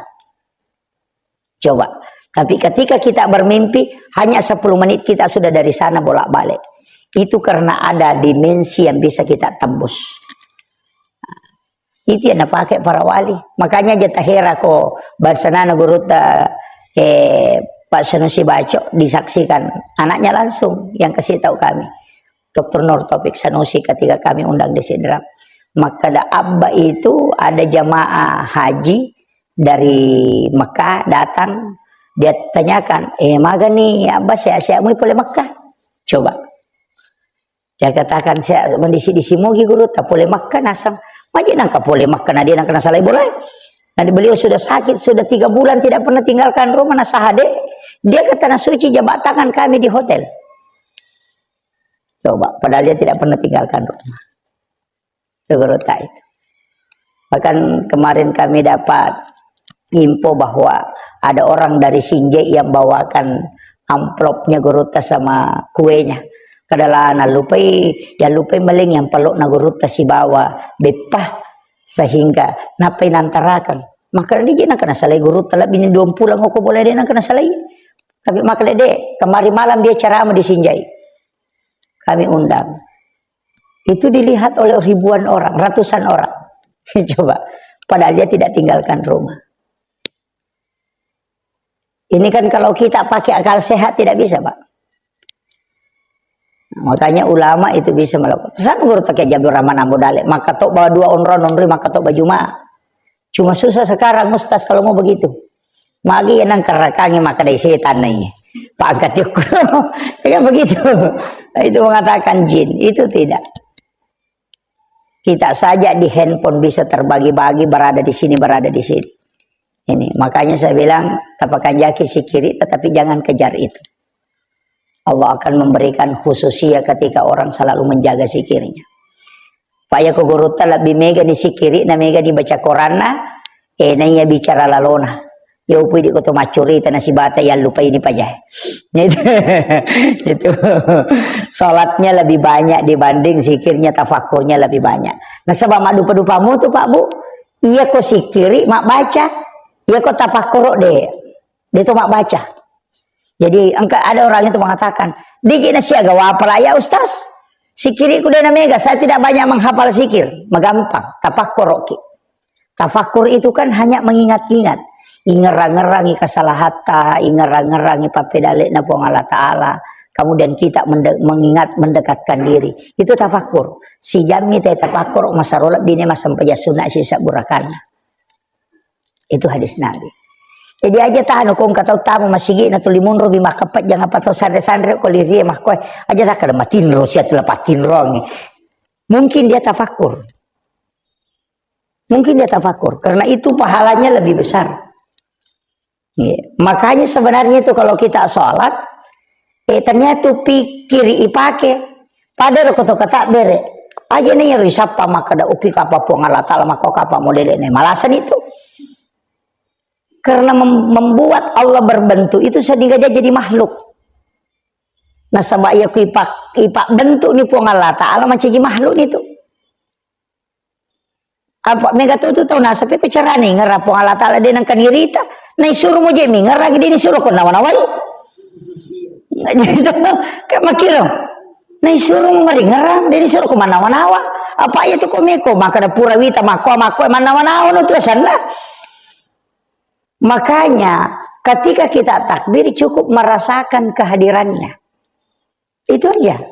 Coba. Tapi ketika kita bermimpi, hanya 10 menit kita sudah dari sana bolak-balik. Itu karena ada dimensi yang bisa kita tembus. Itu yang dipakai para wali. Makanya jatah hera ko Barsanana Guruta Pak Sanusi Baco disaksikan anaknya langsung yang kasih tahu kami. Dr. Nur Taufik Sanusi ketika kami undang di Sidrap. Maka ada Abba itu ada jamaah haji dari Mekah datang. Dia tanyakan, maga nih Abba saya mau boleh Mekah? Coba. Dia katakan saya mendisi-disi mogi Guru tak boleh makan asam. Majin nangka boleh makan dia nangka nasalai boleh. Nah beliau sudah sakit sudah 3 bulan tidak pernah tinggalkan rumah nasahade. Dia kata nasuci jabat tangan kami di hotel. Coba padahal dia tidak pernah tinggalkan rumah. Guru tak itu. Bahkan kemarin kami dapat info bahwa ada orang dari Sinjai yang bawakan amplopnya Guru sama kuenya. Kadala na lupai maling yang peluk na Guruta si bawa bepah sehingga napai nantarakan maka dia nak kena salai Guruta lah bini 20 ngoko boleh dia nak kena salai tapi maka de kemari malam dia ceramah di Sinjai kami undang itu dilihat oleh ribuan orang ratusan orang coba padahal dia tidak tinggalkan rumah Ini kan kalau kita pakai akal sehat tidak bisa, Pak. Makanya ulama itu bisa melakukan. San guru tak Abdul Rahman Ambudale, maka tok bawa 2 onri maka tok baju ma. Cuma susah sekarang Ustaz kalau mau begitu. Magi yang kerakangi maka dari setan nih. Pak angkat yukur. Ya begitu. Itu mengatakan jin, itu tidak. Kita saja di handphone bisa terbagi-bagi, berada di sini, berada di sini. Ini makanya saya bilang tapakan jaki si kiri, tetapi jangan kejar itu. Allah akan memberikan khususia ketika orang selalu menjaga si kirinya. Paya ko guruta lebih mega di si kiri, na mega dibaca Qur'an na, nanya bicara lalona. Ya upi di koto macuri tanah si bata yang lupa ini pajah. Itu salatnya lebih banyak dibanding zikirnya, tafakurnya lebih banyak. Nah sebab mak dupa-dupamu tuh Pak Bu, iya kok zikiri mak baca, iya kok tafakur deh, dia tuh mak baca. Jadi ada orang itu mengatakan, dikit nasi agak wapala ya Ustaz, zikiri ku dena mega, saya tidak banyak menghafal zikir, magampang, tafakur. Tafakur itu kan hanya mengingat-ingat. Ingerang-ngerangi kesalahata, ingerang-ngerangi papedalik na pong Allah Ta'ala. Kemudian kita mengingat, mendekatkan diri. Itu tafakur. Si jami teh tafakur, masarolak bini masampaya sunnah sisa burakan. Itu hadis Nabi. Jadi aja tahan kung katau tamu masigi na tulimun robi makapat jangan patau sandre-sandre ko lirie mah koy. Aja tak kada matinro siya telepatin rong. Mungkin dia tafakur. Mungkin dia tafakur karena itu pahalanya lebih besar. Makanya sebenarnya itu kalau kita sholat ternyata pikir ipake pada koto kata bere aja nih risapa maka da uki kapa po ngalatala maka kapa model ini malasan itu karena membuat Allah berbentuk itu sehingga dia jadi makhluk. Nah sebab ya ipak bentuk ni po ngalatala macam makhluk itu apa mega tu tahu nasapi ko carani ngarapo ngalatala dia nang kanirita. Nah suruh mo jemi ngaragi din suruh ko nawan-naway. Gitu kayak makiro. Nah suruh mo ngari ngarang din suruh ko manawan-nawa. Apa ya tu ko meko maka da pura wita mako manawan-nawa no tuasan lah. Makanya ketika kita takbir cukup merasakan kehadirannya. Itu aja.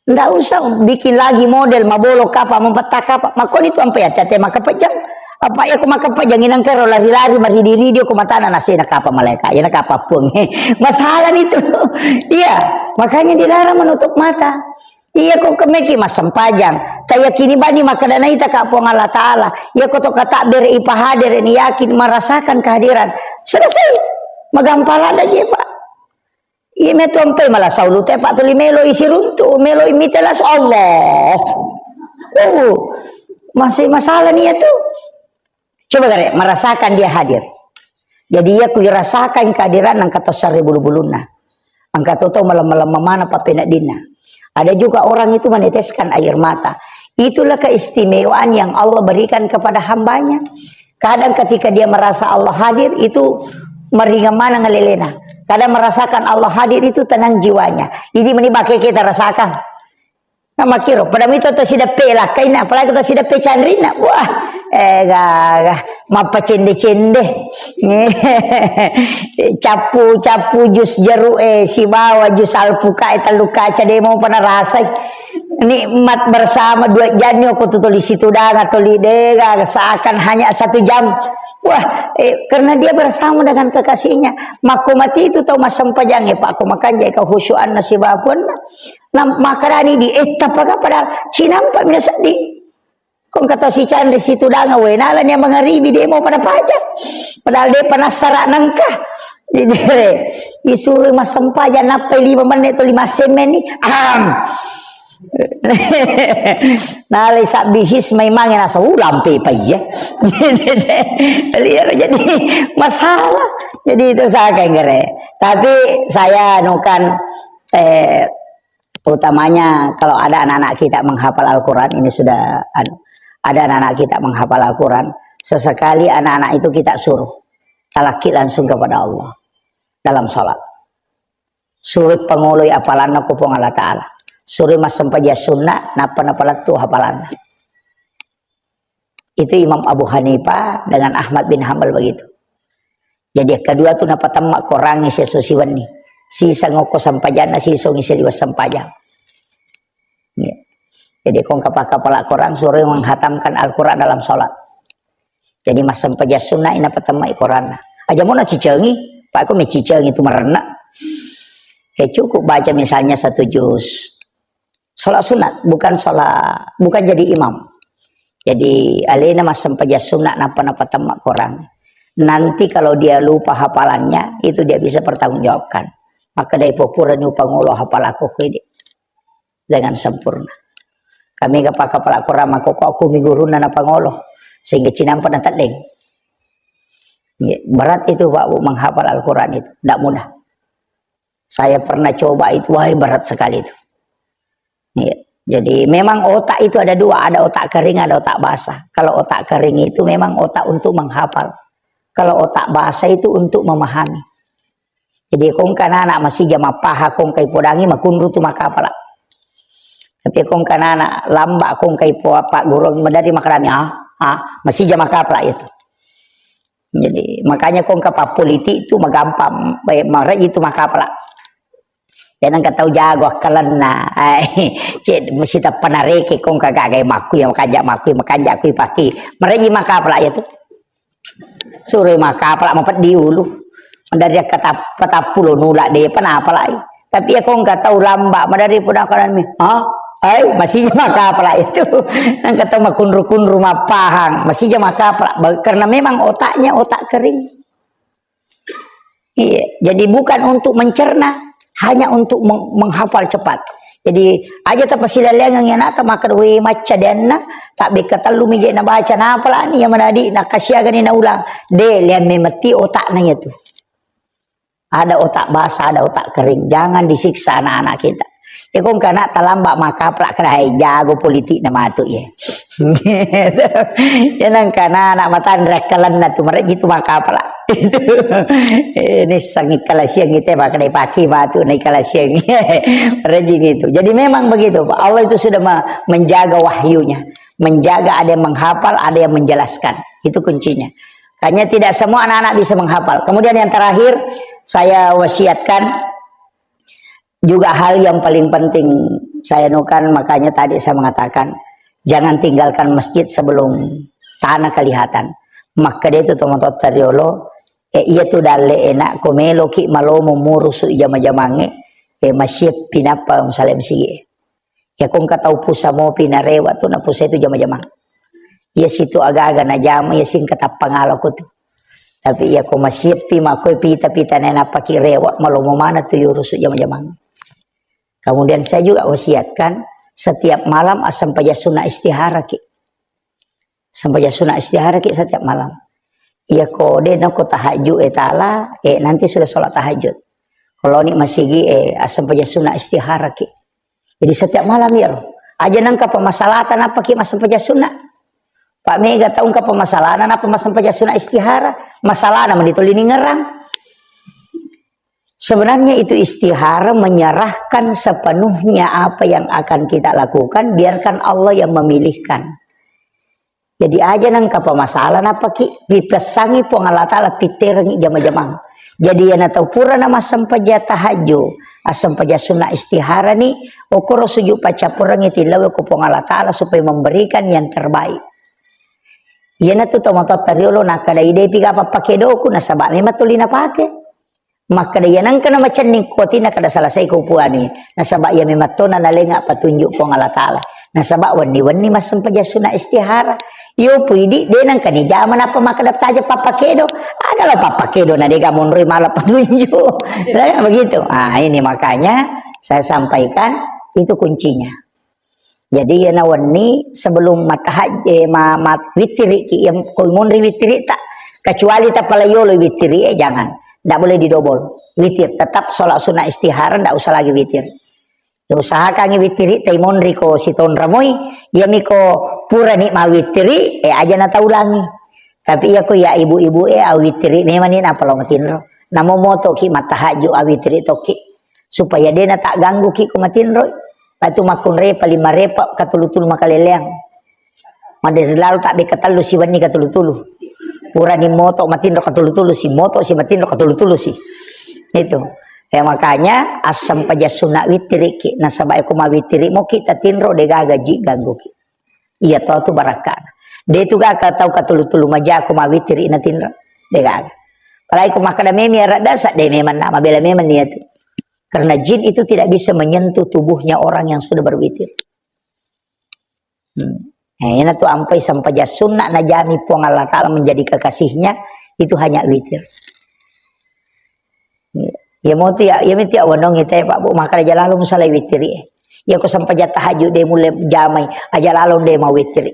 Nggak usah bikin lagi model mabolok apa mempetak apa. Makon itu sampai ya tete maka pejang. Apa ya maka pejang inang kero lari-lari maridi-ridi aku matana nasi nak apa malaikat ya nak apa pun. Masalah itu. Iya, makanya dilarang menutup mata. Iya kok kemeki mas sempajang. Tayakini bani maka dana ita ka po Allah Taala. Ya kok to kata beri ipahadir ini yakin merasakan kehadiran. Selesai. Magampala aja Pak. Iya metompe malah saulu teh Pak tuli melo isi runtu, melo imitelas Allah. Masih masalah nih itu. Coba gare merasakan dia hadir. Jadi ya ku rasakan kehadiran angkat tosari bulu-buluna. Angkat toto malam-malam mana papena dina. Ada juga orang itu meneteskan air mata. Itulah keistimewaan yang Allah berikan kepada hambanya. Kadang ketika dia merasa Allah hadir itu meringan mana ngelelena. Kadang merasakan Allah hadir itu tenang jiwanya. Jadi menibake kita rasakan. Nama kiro, pada mito to sida pela kaina, apalagi to sida pe chandrina. Wah, mapa cende-cende. Capu jus jeruk si bawa jus alpuka eta luka cade mau pernah rasa. Nikmat bersama dua janyo ko tutul di situ dah atau lidega seakan hanya 1 jam. Wah, karena dia bersama dengan kekasihnya. Maku mati itu tahu masam pajangnya Pak. Aku makan jika khusyuan nasibapun. Nah, makarani di tapaga padahal sinampak mina sedih. Kung kata si Chandra situ dah ngawe nalan yang mengeribi dia mau pada pajak. Padahal dia penasaran nangkah. Disuruh masam pajak napai 5 menit atau 5 semen ni. Nalai sabihis memang yang asa lampe pa ya. Jadi masalah. Jadi itu saya kengere. Tapi saya nukan utamanya kalau ada anak-anak kita menghafal Al-Quran ini sudah ada anak-anak kita menghafal Al-Quran. Sesekali anak-anak itu kita suruh talaki langsung kepada Allah dalam sholat. Suruh pengului apalan aku pun Allah Ta'ala. Suruh mas sempaja sunnah napa-napa tu hafalan. Itu Imam Abu Hanifah dengan Ahmad bin Hanbal begitu. Jadi kedua tu napa tamak korangi sesusiwan ni. Sisa ngoko sampajana siso ngisi liwas sampajang. Ya. Jadi kong kapal-kapal Quran suruh menghatamkan Al-Quran dalam sholat. Jadi mas sampaja sunnah ina tamak Quran. Aja mau nak cicengi, pak aku cicengi itu merena. Cukup baca misalnya 1 juz. Sholat sunat bukan jadi imam. Jadi alena mas sampaja sunnah napa tamak Quran. Nanti kalau dia lupa hafalannya, itu dia bisa pertanggungjawabkan. Maka dari popura ni pangulo hafal aku ini dengan sempurna. Kami kapal Quran maka aku miguruna na pangulo sehingga cinampan na tatleng. Berat itu Pak menghafal Al-Quran itu, tidak mudah. Saya pernah coba itu, wah berat sekali itu. Ya. Jadi memang otak itu ada dua, ada otak kering, ada otak basah. Kalau otak kering itu memang otak untuk menghafal. Kalau otak bahasa itu untuk memahami. Jadi kong anak masih jama paha kong kai podangi makunru tu makapala. Tapi kong anak lamba kong kai po apa gurung medari makarami masih jama makapala itu. Jadi makanya kong kapa politik itu magampang mara itu makapala. Dan ang kataw jago akalan na cid mesti ta panareke kong kagagay makuy makanja kuy paki. Mara makapala itu. Sore makapala mapat diulu. Dari kata patapulo nulak dia panapa lagi. Tapi aku enggak tahu lamba dari pudakaran mi. Masih makapala itu. Nang kata makunru-kunru mapahang, masih makapala karena memang otaknya otak kering. Iya, jadi bukan untuk mencerna, hanya untuk menghafal cepat. Jadi aja tak pasilalang yang nak makan we maca denna tak bekatalu mije na baca na pala ni yang manadi nak kasyagan ni na ulang de lian memeti otaknya itu. Ada otak basah, ada otak kering. Jangan disiksa anak-anak kita. Ya kong kana talambak maka plak kerai jago politik nama tu ya. Jangan kana anak matan rekalan na tu mereka gitu maka plak. Ini sangit kalasiang kita pakai paki batu naik kalasiang. Mereka gitu. Jadi memang begitu Pak. Allah itu sudah menjaga wahyunya, menjaga ada yang menghafal, ada yang menjelaskan. Itu kuncinya. Hanya tidak semua anak-anak bisa menghafal. Kemudian yang terakhir saya wasiatkan juga hal yang paling penting saya nukan, makanya tadi saya mengatakan jangan tinggalkan masjid sebelum tanah kelihatan. Maka dia itu tomato teriolo iya tu dalle enak komelo ki malomo murusu jama-jamange masjid pinapa salem sige. Ya kung katau pusa mo pinarewa tu na pusa itu jama-jamang. Ya situ agak-agak na jama ya sing katap pangalaw ko tu. Tapi ya ko masjid pi makoy pita-pita na napaki rewa malomo mana tu yurusu jama-jamang. Kemudian saya juga wasiatkan setiap malam asam pajasuna istihara ki. Sampajasuna istihara ki setiap malam. Iya kode na ko tahajud etala nanti sudah sholat tahajud. Kalau ni masigi asam pajasuna istihara ki. Jadi setiap malam ya aja nangka pemasalatan apa ki asam pajasuna. Pak Mega tahu ka pemasalahan apa asam pajasuna istihara. Masalah nama ditulini ngerang. Sebenarnya itu istihara menyerahkan sepenuhnya apa yang akan kita lakukan, biarkan Allah yang memilihkan. Jadi aja nang kapa masalah apa ki dipesangi po Allah taala piterengi jama-jamang. Jadi yana tau pura nama sampaja tahajud, asampaja sunnah istihara ni okoro sujud paca purangi tilawe ko po Allah taala supaya memberikan yang terbaik. Yana tu tomato tariolo nakada ide piga apa pakedo ku nasaba ni matulina pake. Maka dia nang kena macam ni kotina kada selesai kupuani. Nasaba ia mematona nalenga patunjuk po Allah taala. Nasaba wani mas sampaja sunnah istihara. Yo puidi de nang kani jaman apa makadap saja papakedo. Adalah papakedo na dega monroi malah penunjuk. Dan begitu. Ini makanya saya sampaikan itu kuncinya. Jadi ya nawani sebelum matahaj witiri ki yang koi monri witiri tak kecuali tak palayolo witiri jangan. Tidak boleh didobol witir, tetap sholat sunnah istihara, tidak usah lagi witir. Usahakan witiri taimon riko siton ramoy ya miko pura ni ma witiri aja nata ulangi. Tapi ya ko ya ibu-ibu witiri ni manin apa lo matinro namo moto ki matahaju witiri toki supaya dia tak ganggu ki kumatinro patu makun repa 5 repa katulutul makaleleang madari lalu tak bekatalu siwan ni katulutulu pura ni moto matindro katulu-tulu si moto si matindro katulu-tulu si itu ya. Makanya asam paja sunat witiri ki nasaba aku ma witiri mo kita tindro de gaji ganggu ki iya to tu barakan de tu ga ka tau katulu-tulu maja aku ma witiri na tindro de gaga palai ku makada memi rada sa de meman nama bela meman niat karena jin itu tidak bisa menyentuh tubuhnya orang yang sudah berwitir. Ini tuh ampai sampai sunnah najami puang Allah Ta'ala menjadi kekasihnya itu hanya witir. Ya mau tu ya mesti awandong itu ya Pak Bu maka aja lalu misalnya witir ya aku sampai tahajud dia mulai jamai aja lalu dia mau witir.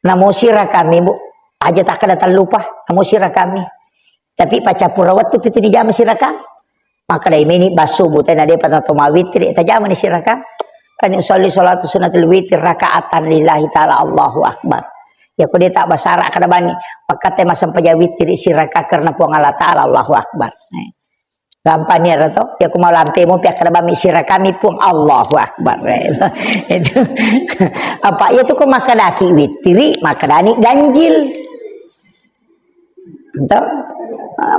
Namo sirah kami Bu aja tak ada terlupa namo sirah kami tapi pacar purawat tu itu dijamai sirah kami maka dari ini basu Bu tena dia pernah toma witir tak jamai sirah kami. Kan usolli salatu sunnatul witir rakaatan lillahi ta'ala Allahu akbar ya ko dia tak basara kada bani pakate masam paja witir siraka karena puang Allah ta'ala Allahu akbar gampang ya to ya ko mau lampe mo pia kada bami sirakami puang Allahu akbar itu apa ya tu ko makadaki witiri makadani ganjil ento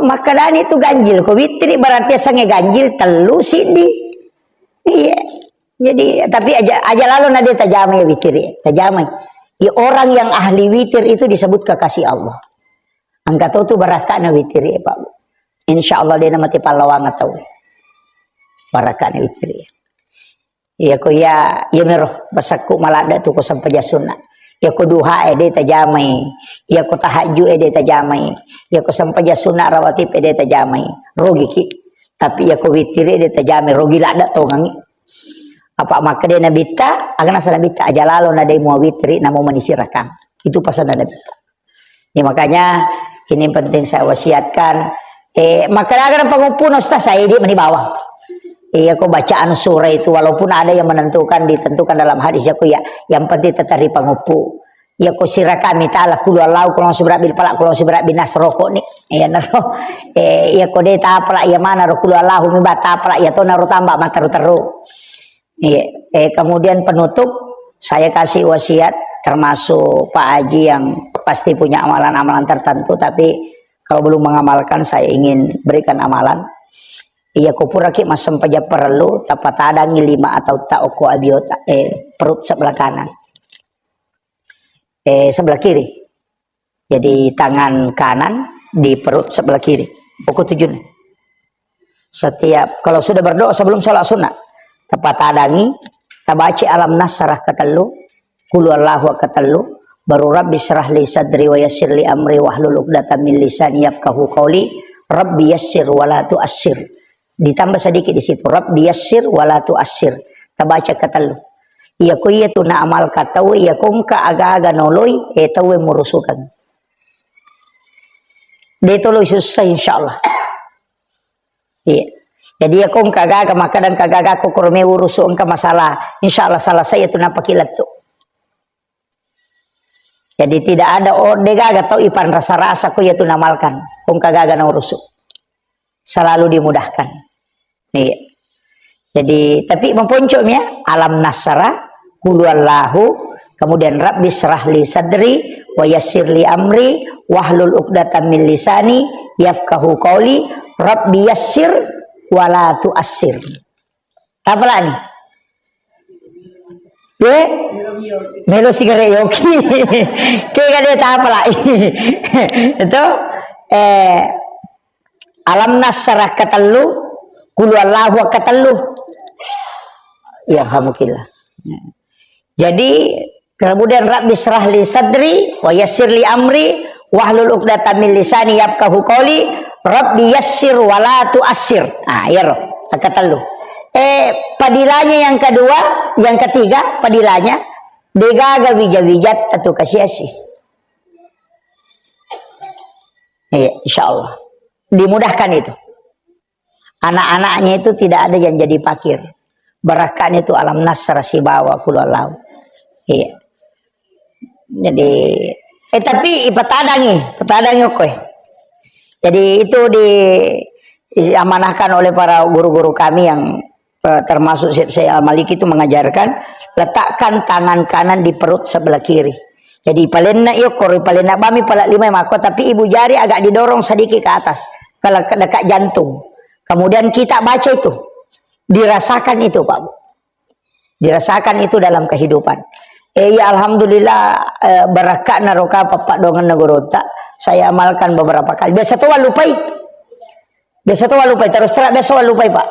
makadani itu ganjil ko witiri berarti sange ganjil telu sidi iya. Jadi tapi aja lalu nade tajamai witir tajamai ya, orang yang ahli witir itu disebut kekasih Allah angkat tahu tu barakana witir ya Pak insya Allah dia namati palawang atau barakana witir ya ko ya meroh basaku malada tu ko sampai jasuna ya ko duha ede tajamai ya ko tahajud ede tajamai ya ko sampai jasuna rawatib ede tajamai rogi ki tapi ya ko witir ede tajamai rogi lada to ngangi apa maka dia nabita akan asal nabita aja lalu nadai mau witri namu menisirakan itu pasal nabita ini makanya ini penting saya wasiatkan maka agar pengupun ustaz saya di bawah aku bacaan surah itu walaupun ada yang menentukan ditentukan dalam hadis aku ya yang penting tetap di pengupu ya ko sirakan ta'ala kulu Allah kalau seberat bil palak kalau seberat binas rokok nih ya naro ya ko dia tak palak ya mana kulu Allah mi bata palak ya to naro tambah mataru teru. Kemudian penutup saya kasih wasiat termasuk Pak Haji yang pasti punya amalan-amalan tertentu tapi kalau belum mengamalkan saya ingin berikan amalan iya kupuraki masam paja perlu tapat adangi 5 atau ta'oko abiota perut sebelah kanan sebelah kiri jadi tangan kanan di perut sebelah kiri pokok 7 setiap kalau sudah berdoa sebelum sholat sunnah tepat adangi tabaci alam nasrah ketelu kulu Allahu ketelu baru rabbi syrah li sadri wa yassir li amri wahlul 'uqdatam min lisani yafqahu qawli rabbi yassir wa la tu'assir ditambah sedikit di situ rabbi yassir wa la tu'assir tabaca ketelu iya ko iya tu na amal kataw iya kong ka aga-aga noloy tawe murusukan dito lo susah insyaallah iya. Jadi aku kagak maka dan kagak aku kurme urus engka masalah. Insyaallah salah saya tu napakilat tu. Jadi tidak ada dega atau ipan rasa-rasa ku ya tu namalkan. Kung kagak na urus. Selalu dimudahkan. Iya. Jadi tapi memponcoknya alam nasara qul Allahu kemudian rabbi syrah li sadri wa yassir li amri wahlul 'uqdatam min lisani yafqahu qawli rabbi yassir wala tu'assir apa lah nih melo sigare yoki kayak dia tak apa lah itu alam nasrah ketelu kulu Allahu ketelu ya alhamdulillah jadi kemudian rabbi syrah li sadri wa yassir li amri wahlul 'uqdatam min lisani yafqahu qawli rabbi yassir wala tu'assir nah ya roh kata lu padilanya yang kedua yang ketiga padilanya degaga wijat-wijat atau kasih-kasih insyaallah dimudahkan itu anak-anaknya itu tidak ada yang jadi fakir barakan itu alam nasrah si bawa kulalau iya jadi tapi petadangi oke. Jadi itu diamanahkan oleh para guru-guru kami yang termasuk saya Al-Maliki itu mengajarkan letakkan tangan kanan di perut sebelah kiri. Jadi palena yokor, palena bami pala lima mako, tapi ibu jari agak didorong sedikit ke atas, kalau dekat jantung. Kemudian kita baca itu, dirasakan itu Pak, dirasakan itu dalam kehidupan. Ya alhamdulillah berakat naroka Pak dongan negorota, saya amalkan beberapa kali. Biasa tuh lupai, terus terang biasa lupai Pak.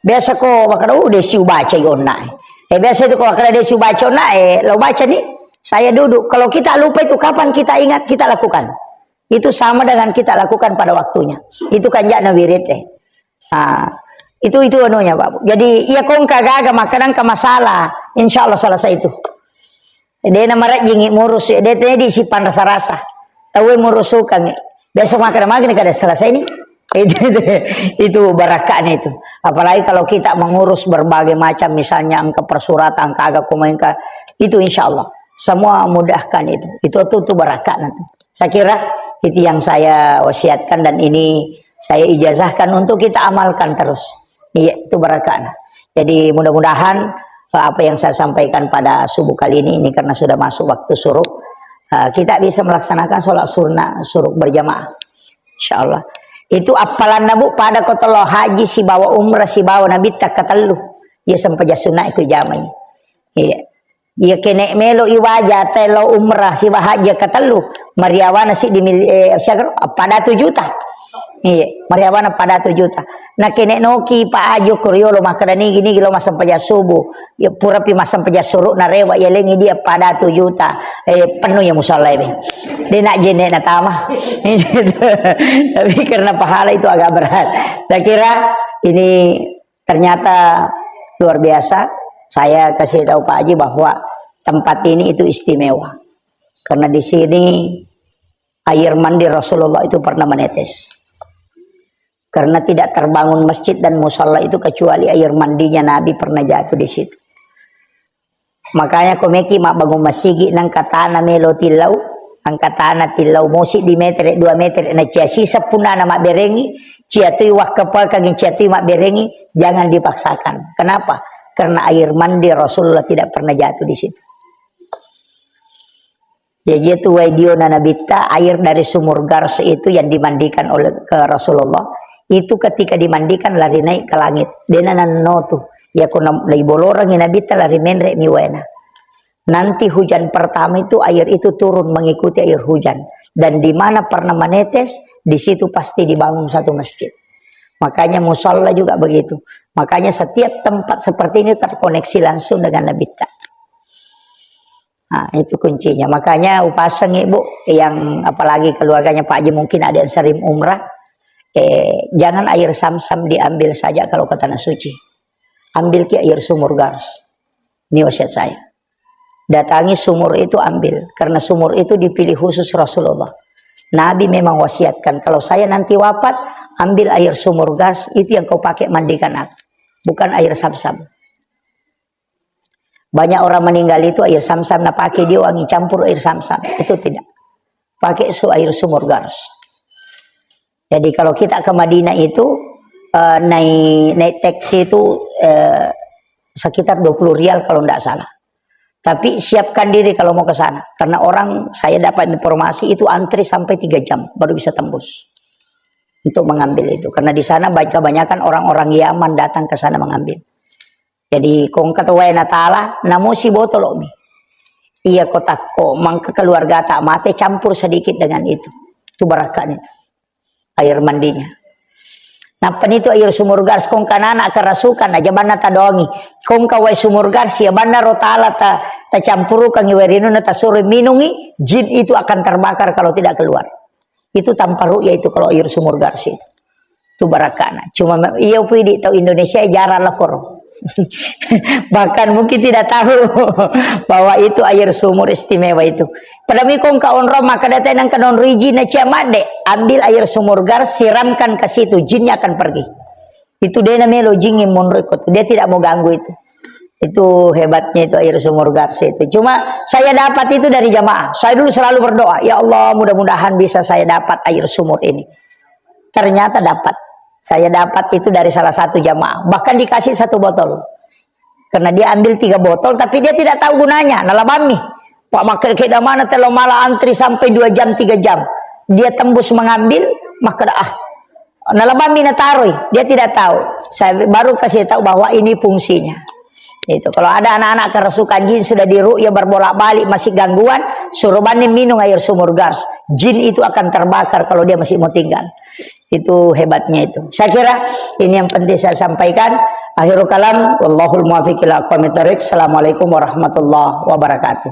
Biasa ko bakal desiu baca yona. Biasa itu kalau kada desiu baca na lo baca nih. Saya duduk. Kalau kita lupa itu kapan kita ingat kita lakukan. Itu sama dengan kita lakukan pada waktunya. Itu kan jakna wirid itu anunya Pak. Jadi iya kong kagaga makanan ke masalah. Insya Allah selesai itu. Dia nama jingi murus. Dia disipan rasa-rasa. Tahu murusukan. Besok makan kada selesai ini. Itu barakahnya itu. Apalagi kalau kita mengurus berbagai macam, misalnya angka persuratan, angka agak komenka, itu insya Allah semua mudahkan itu barakah nanti. Saya kira itu yang saya wasiatkan dan ini saya ijazahkan untuk kita amalkan terus. Iya, itu barakah. Jadi mudah-mudahan apa yang saya sampaikan pada subuh kali ini karena sudah masuk waktu syuruk, kita bisa melaksanakan sholat syuruk berjamaah. Insya Allah. Itu apalan nabu pada kotolo haji si bawa umrah si bawa nabi tak katalu. Ya sampai jasuna ikut jamai. Iya. Dia kene melo iwaja telo umrah si bahagia katalu Mariawana si di pada 7 juta. Iya, Mariawana pada 7 juta. Nah kene noki pa ajo kuriolo makadani gini lo masam paja subuh. Ya pura pi masam paja suruk na rewa ya lengi dia pada 7 juta. Penuh ya musala ini. Dia nak jene na tama. Tapi karena pahala itu agak berat. Saya kira ini ternyata luar biasa. Saya kasih tahu Pak Haji bahwa tempat ini itu istimewa karena di sini air mandi Rasulullah itu pernah menetes. Karena tidak terbangun masjid dan musalla itu kecuali air mandinya Nabi pernah jatuh di situ. Makanya komeki mak bangun masjid nang katana melo tilau, nang katana tilau musik di meter 2 meter na cia sisa puna nama berengi, cia tu wak kepal kagin cia tu mak berengi, jangan dipaksakan. Kenapa? Karena air mandi Rasulullah tidak pernah jatuh di situ. Jadi itu video nanabita air dari sumur Gars itu yang dimandikan oleh ke Rasulullah itu ketika dimandikan lari naik ke langit. Denanan no tuh ya kuna lagi bolorang yang nabita lari menrek miwena. Nanti hujan pertama itu air itu turun mengikuti air hujan dan di mana pernah menetes di situ pasti dibangun satu masjid. Makanya musalla juga begitu. Makanya setiap tempat seperti ini terkoneksi langsung dengan Nabi. Nah, itu kuncinya. Makanya upasang ibu yang apalagi keluarganya Pak Haji mungkin ada yang sering umrah, jangan air Sam-Sam diambil saja kalau ke tanah suci. Ambil ke air sumur Gars. Ini wasiat saya. Datangi sumur itu ambil karena sumur itu dipilih khusus Rasulullah. Nabi memang wasiatkan kalau saya nanti wafat ambil air sumur Gars itu yang kau pakai mandikan aku, bukan air Sam-Sam. Banyak orang meninggal itu air Sam-Sam na pakai dia wangi campur air Sam-Sam, itu tidak. Pakai air sumur Gars. Jadi kalau kita ke Madinah itu naik taksi itu sekitar 20 rial kalau tidak salah. Tapi siapkan diri kalau mau ke sana karena orang saya dapat informasi itu antri sampai 3 jam baru bisa tembus. Untuk mengambil itu karena di sana kebanyakan orang-orang Yaman datang ke sana mengambil. Jadi kong kata natala namo si botol mi. Iya kotako mangka keluarga tak mate campur sedikit dengan itu. Itu barakah itu. Air mandinya. Nah itu air sumur Gars kong kanana kerasukan aja bana tadongi. Kong kawai sumur Gars ya bana rotala ta campuru kang iwerino na tasuri minungi jin itu akan terbakar kalau tidak keluar. Itu tanpa ru'ya itu kalau air sumur Gars itu barakana. Cuma iya pidi tahu Indonesia jarang lapor. Bahkan mungkin tidak tahu bahwa itu air sumur istimewa itu. Pada mikong kaon Roma kada tenang kanon riji na ciamade, ambil air sumur Gars siramkan ke situ jinnya akan pergi. Itu dia namanya jingi monrekot. Dia tidak mau ganggu itu. Itu hebatnya itu air sumur Gars itu. Cuma saya dapat itu dari jamaah. Saya dulu selalu berdoa, ya Allah mudah-mudahan bisa saya dapat air sumur ini. Ternyata dapat. Saya dapat itu dari salah satu jamaah. Bahkan dikasih 1 botol. Karena dia ambil 3 botol, tapi dia tidak tahu gunanya. Nalabami. Pak Makir keda mana telah malah antri sampai 2 jam 3 jam. Dia tembus mengambil, maka nalamami nataroi, dia tidak tahu. Saya baru kasih tahu bahwa ini fungsinya. Itu kalau ada anak-anak kerasukan jin sudah diru'ya berbolak-balik masih gangguan, suruh Bani minum air sumur Gars. Jin itu akan terbakar kalau dia masih mau tinggal. Itu hebatnya itu. Saya kira ini yang penting saya sampaikan. Akhirul kalam, wallahul muwaffiq ila aqwamit thoriq. Assalamualaikum warahmatullahi wabarakatuh.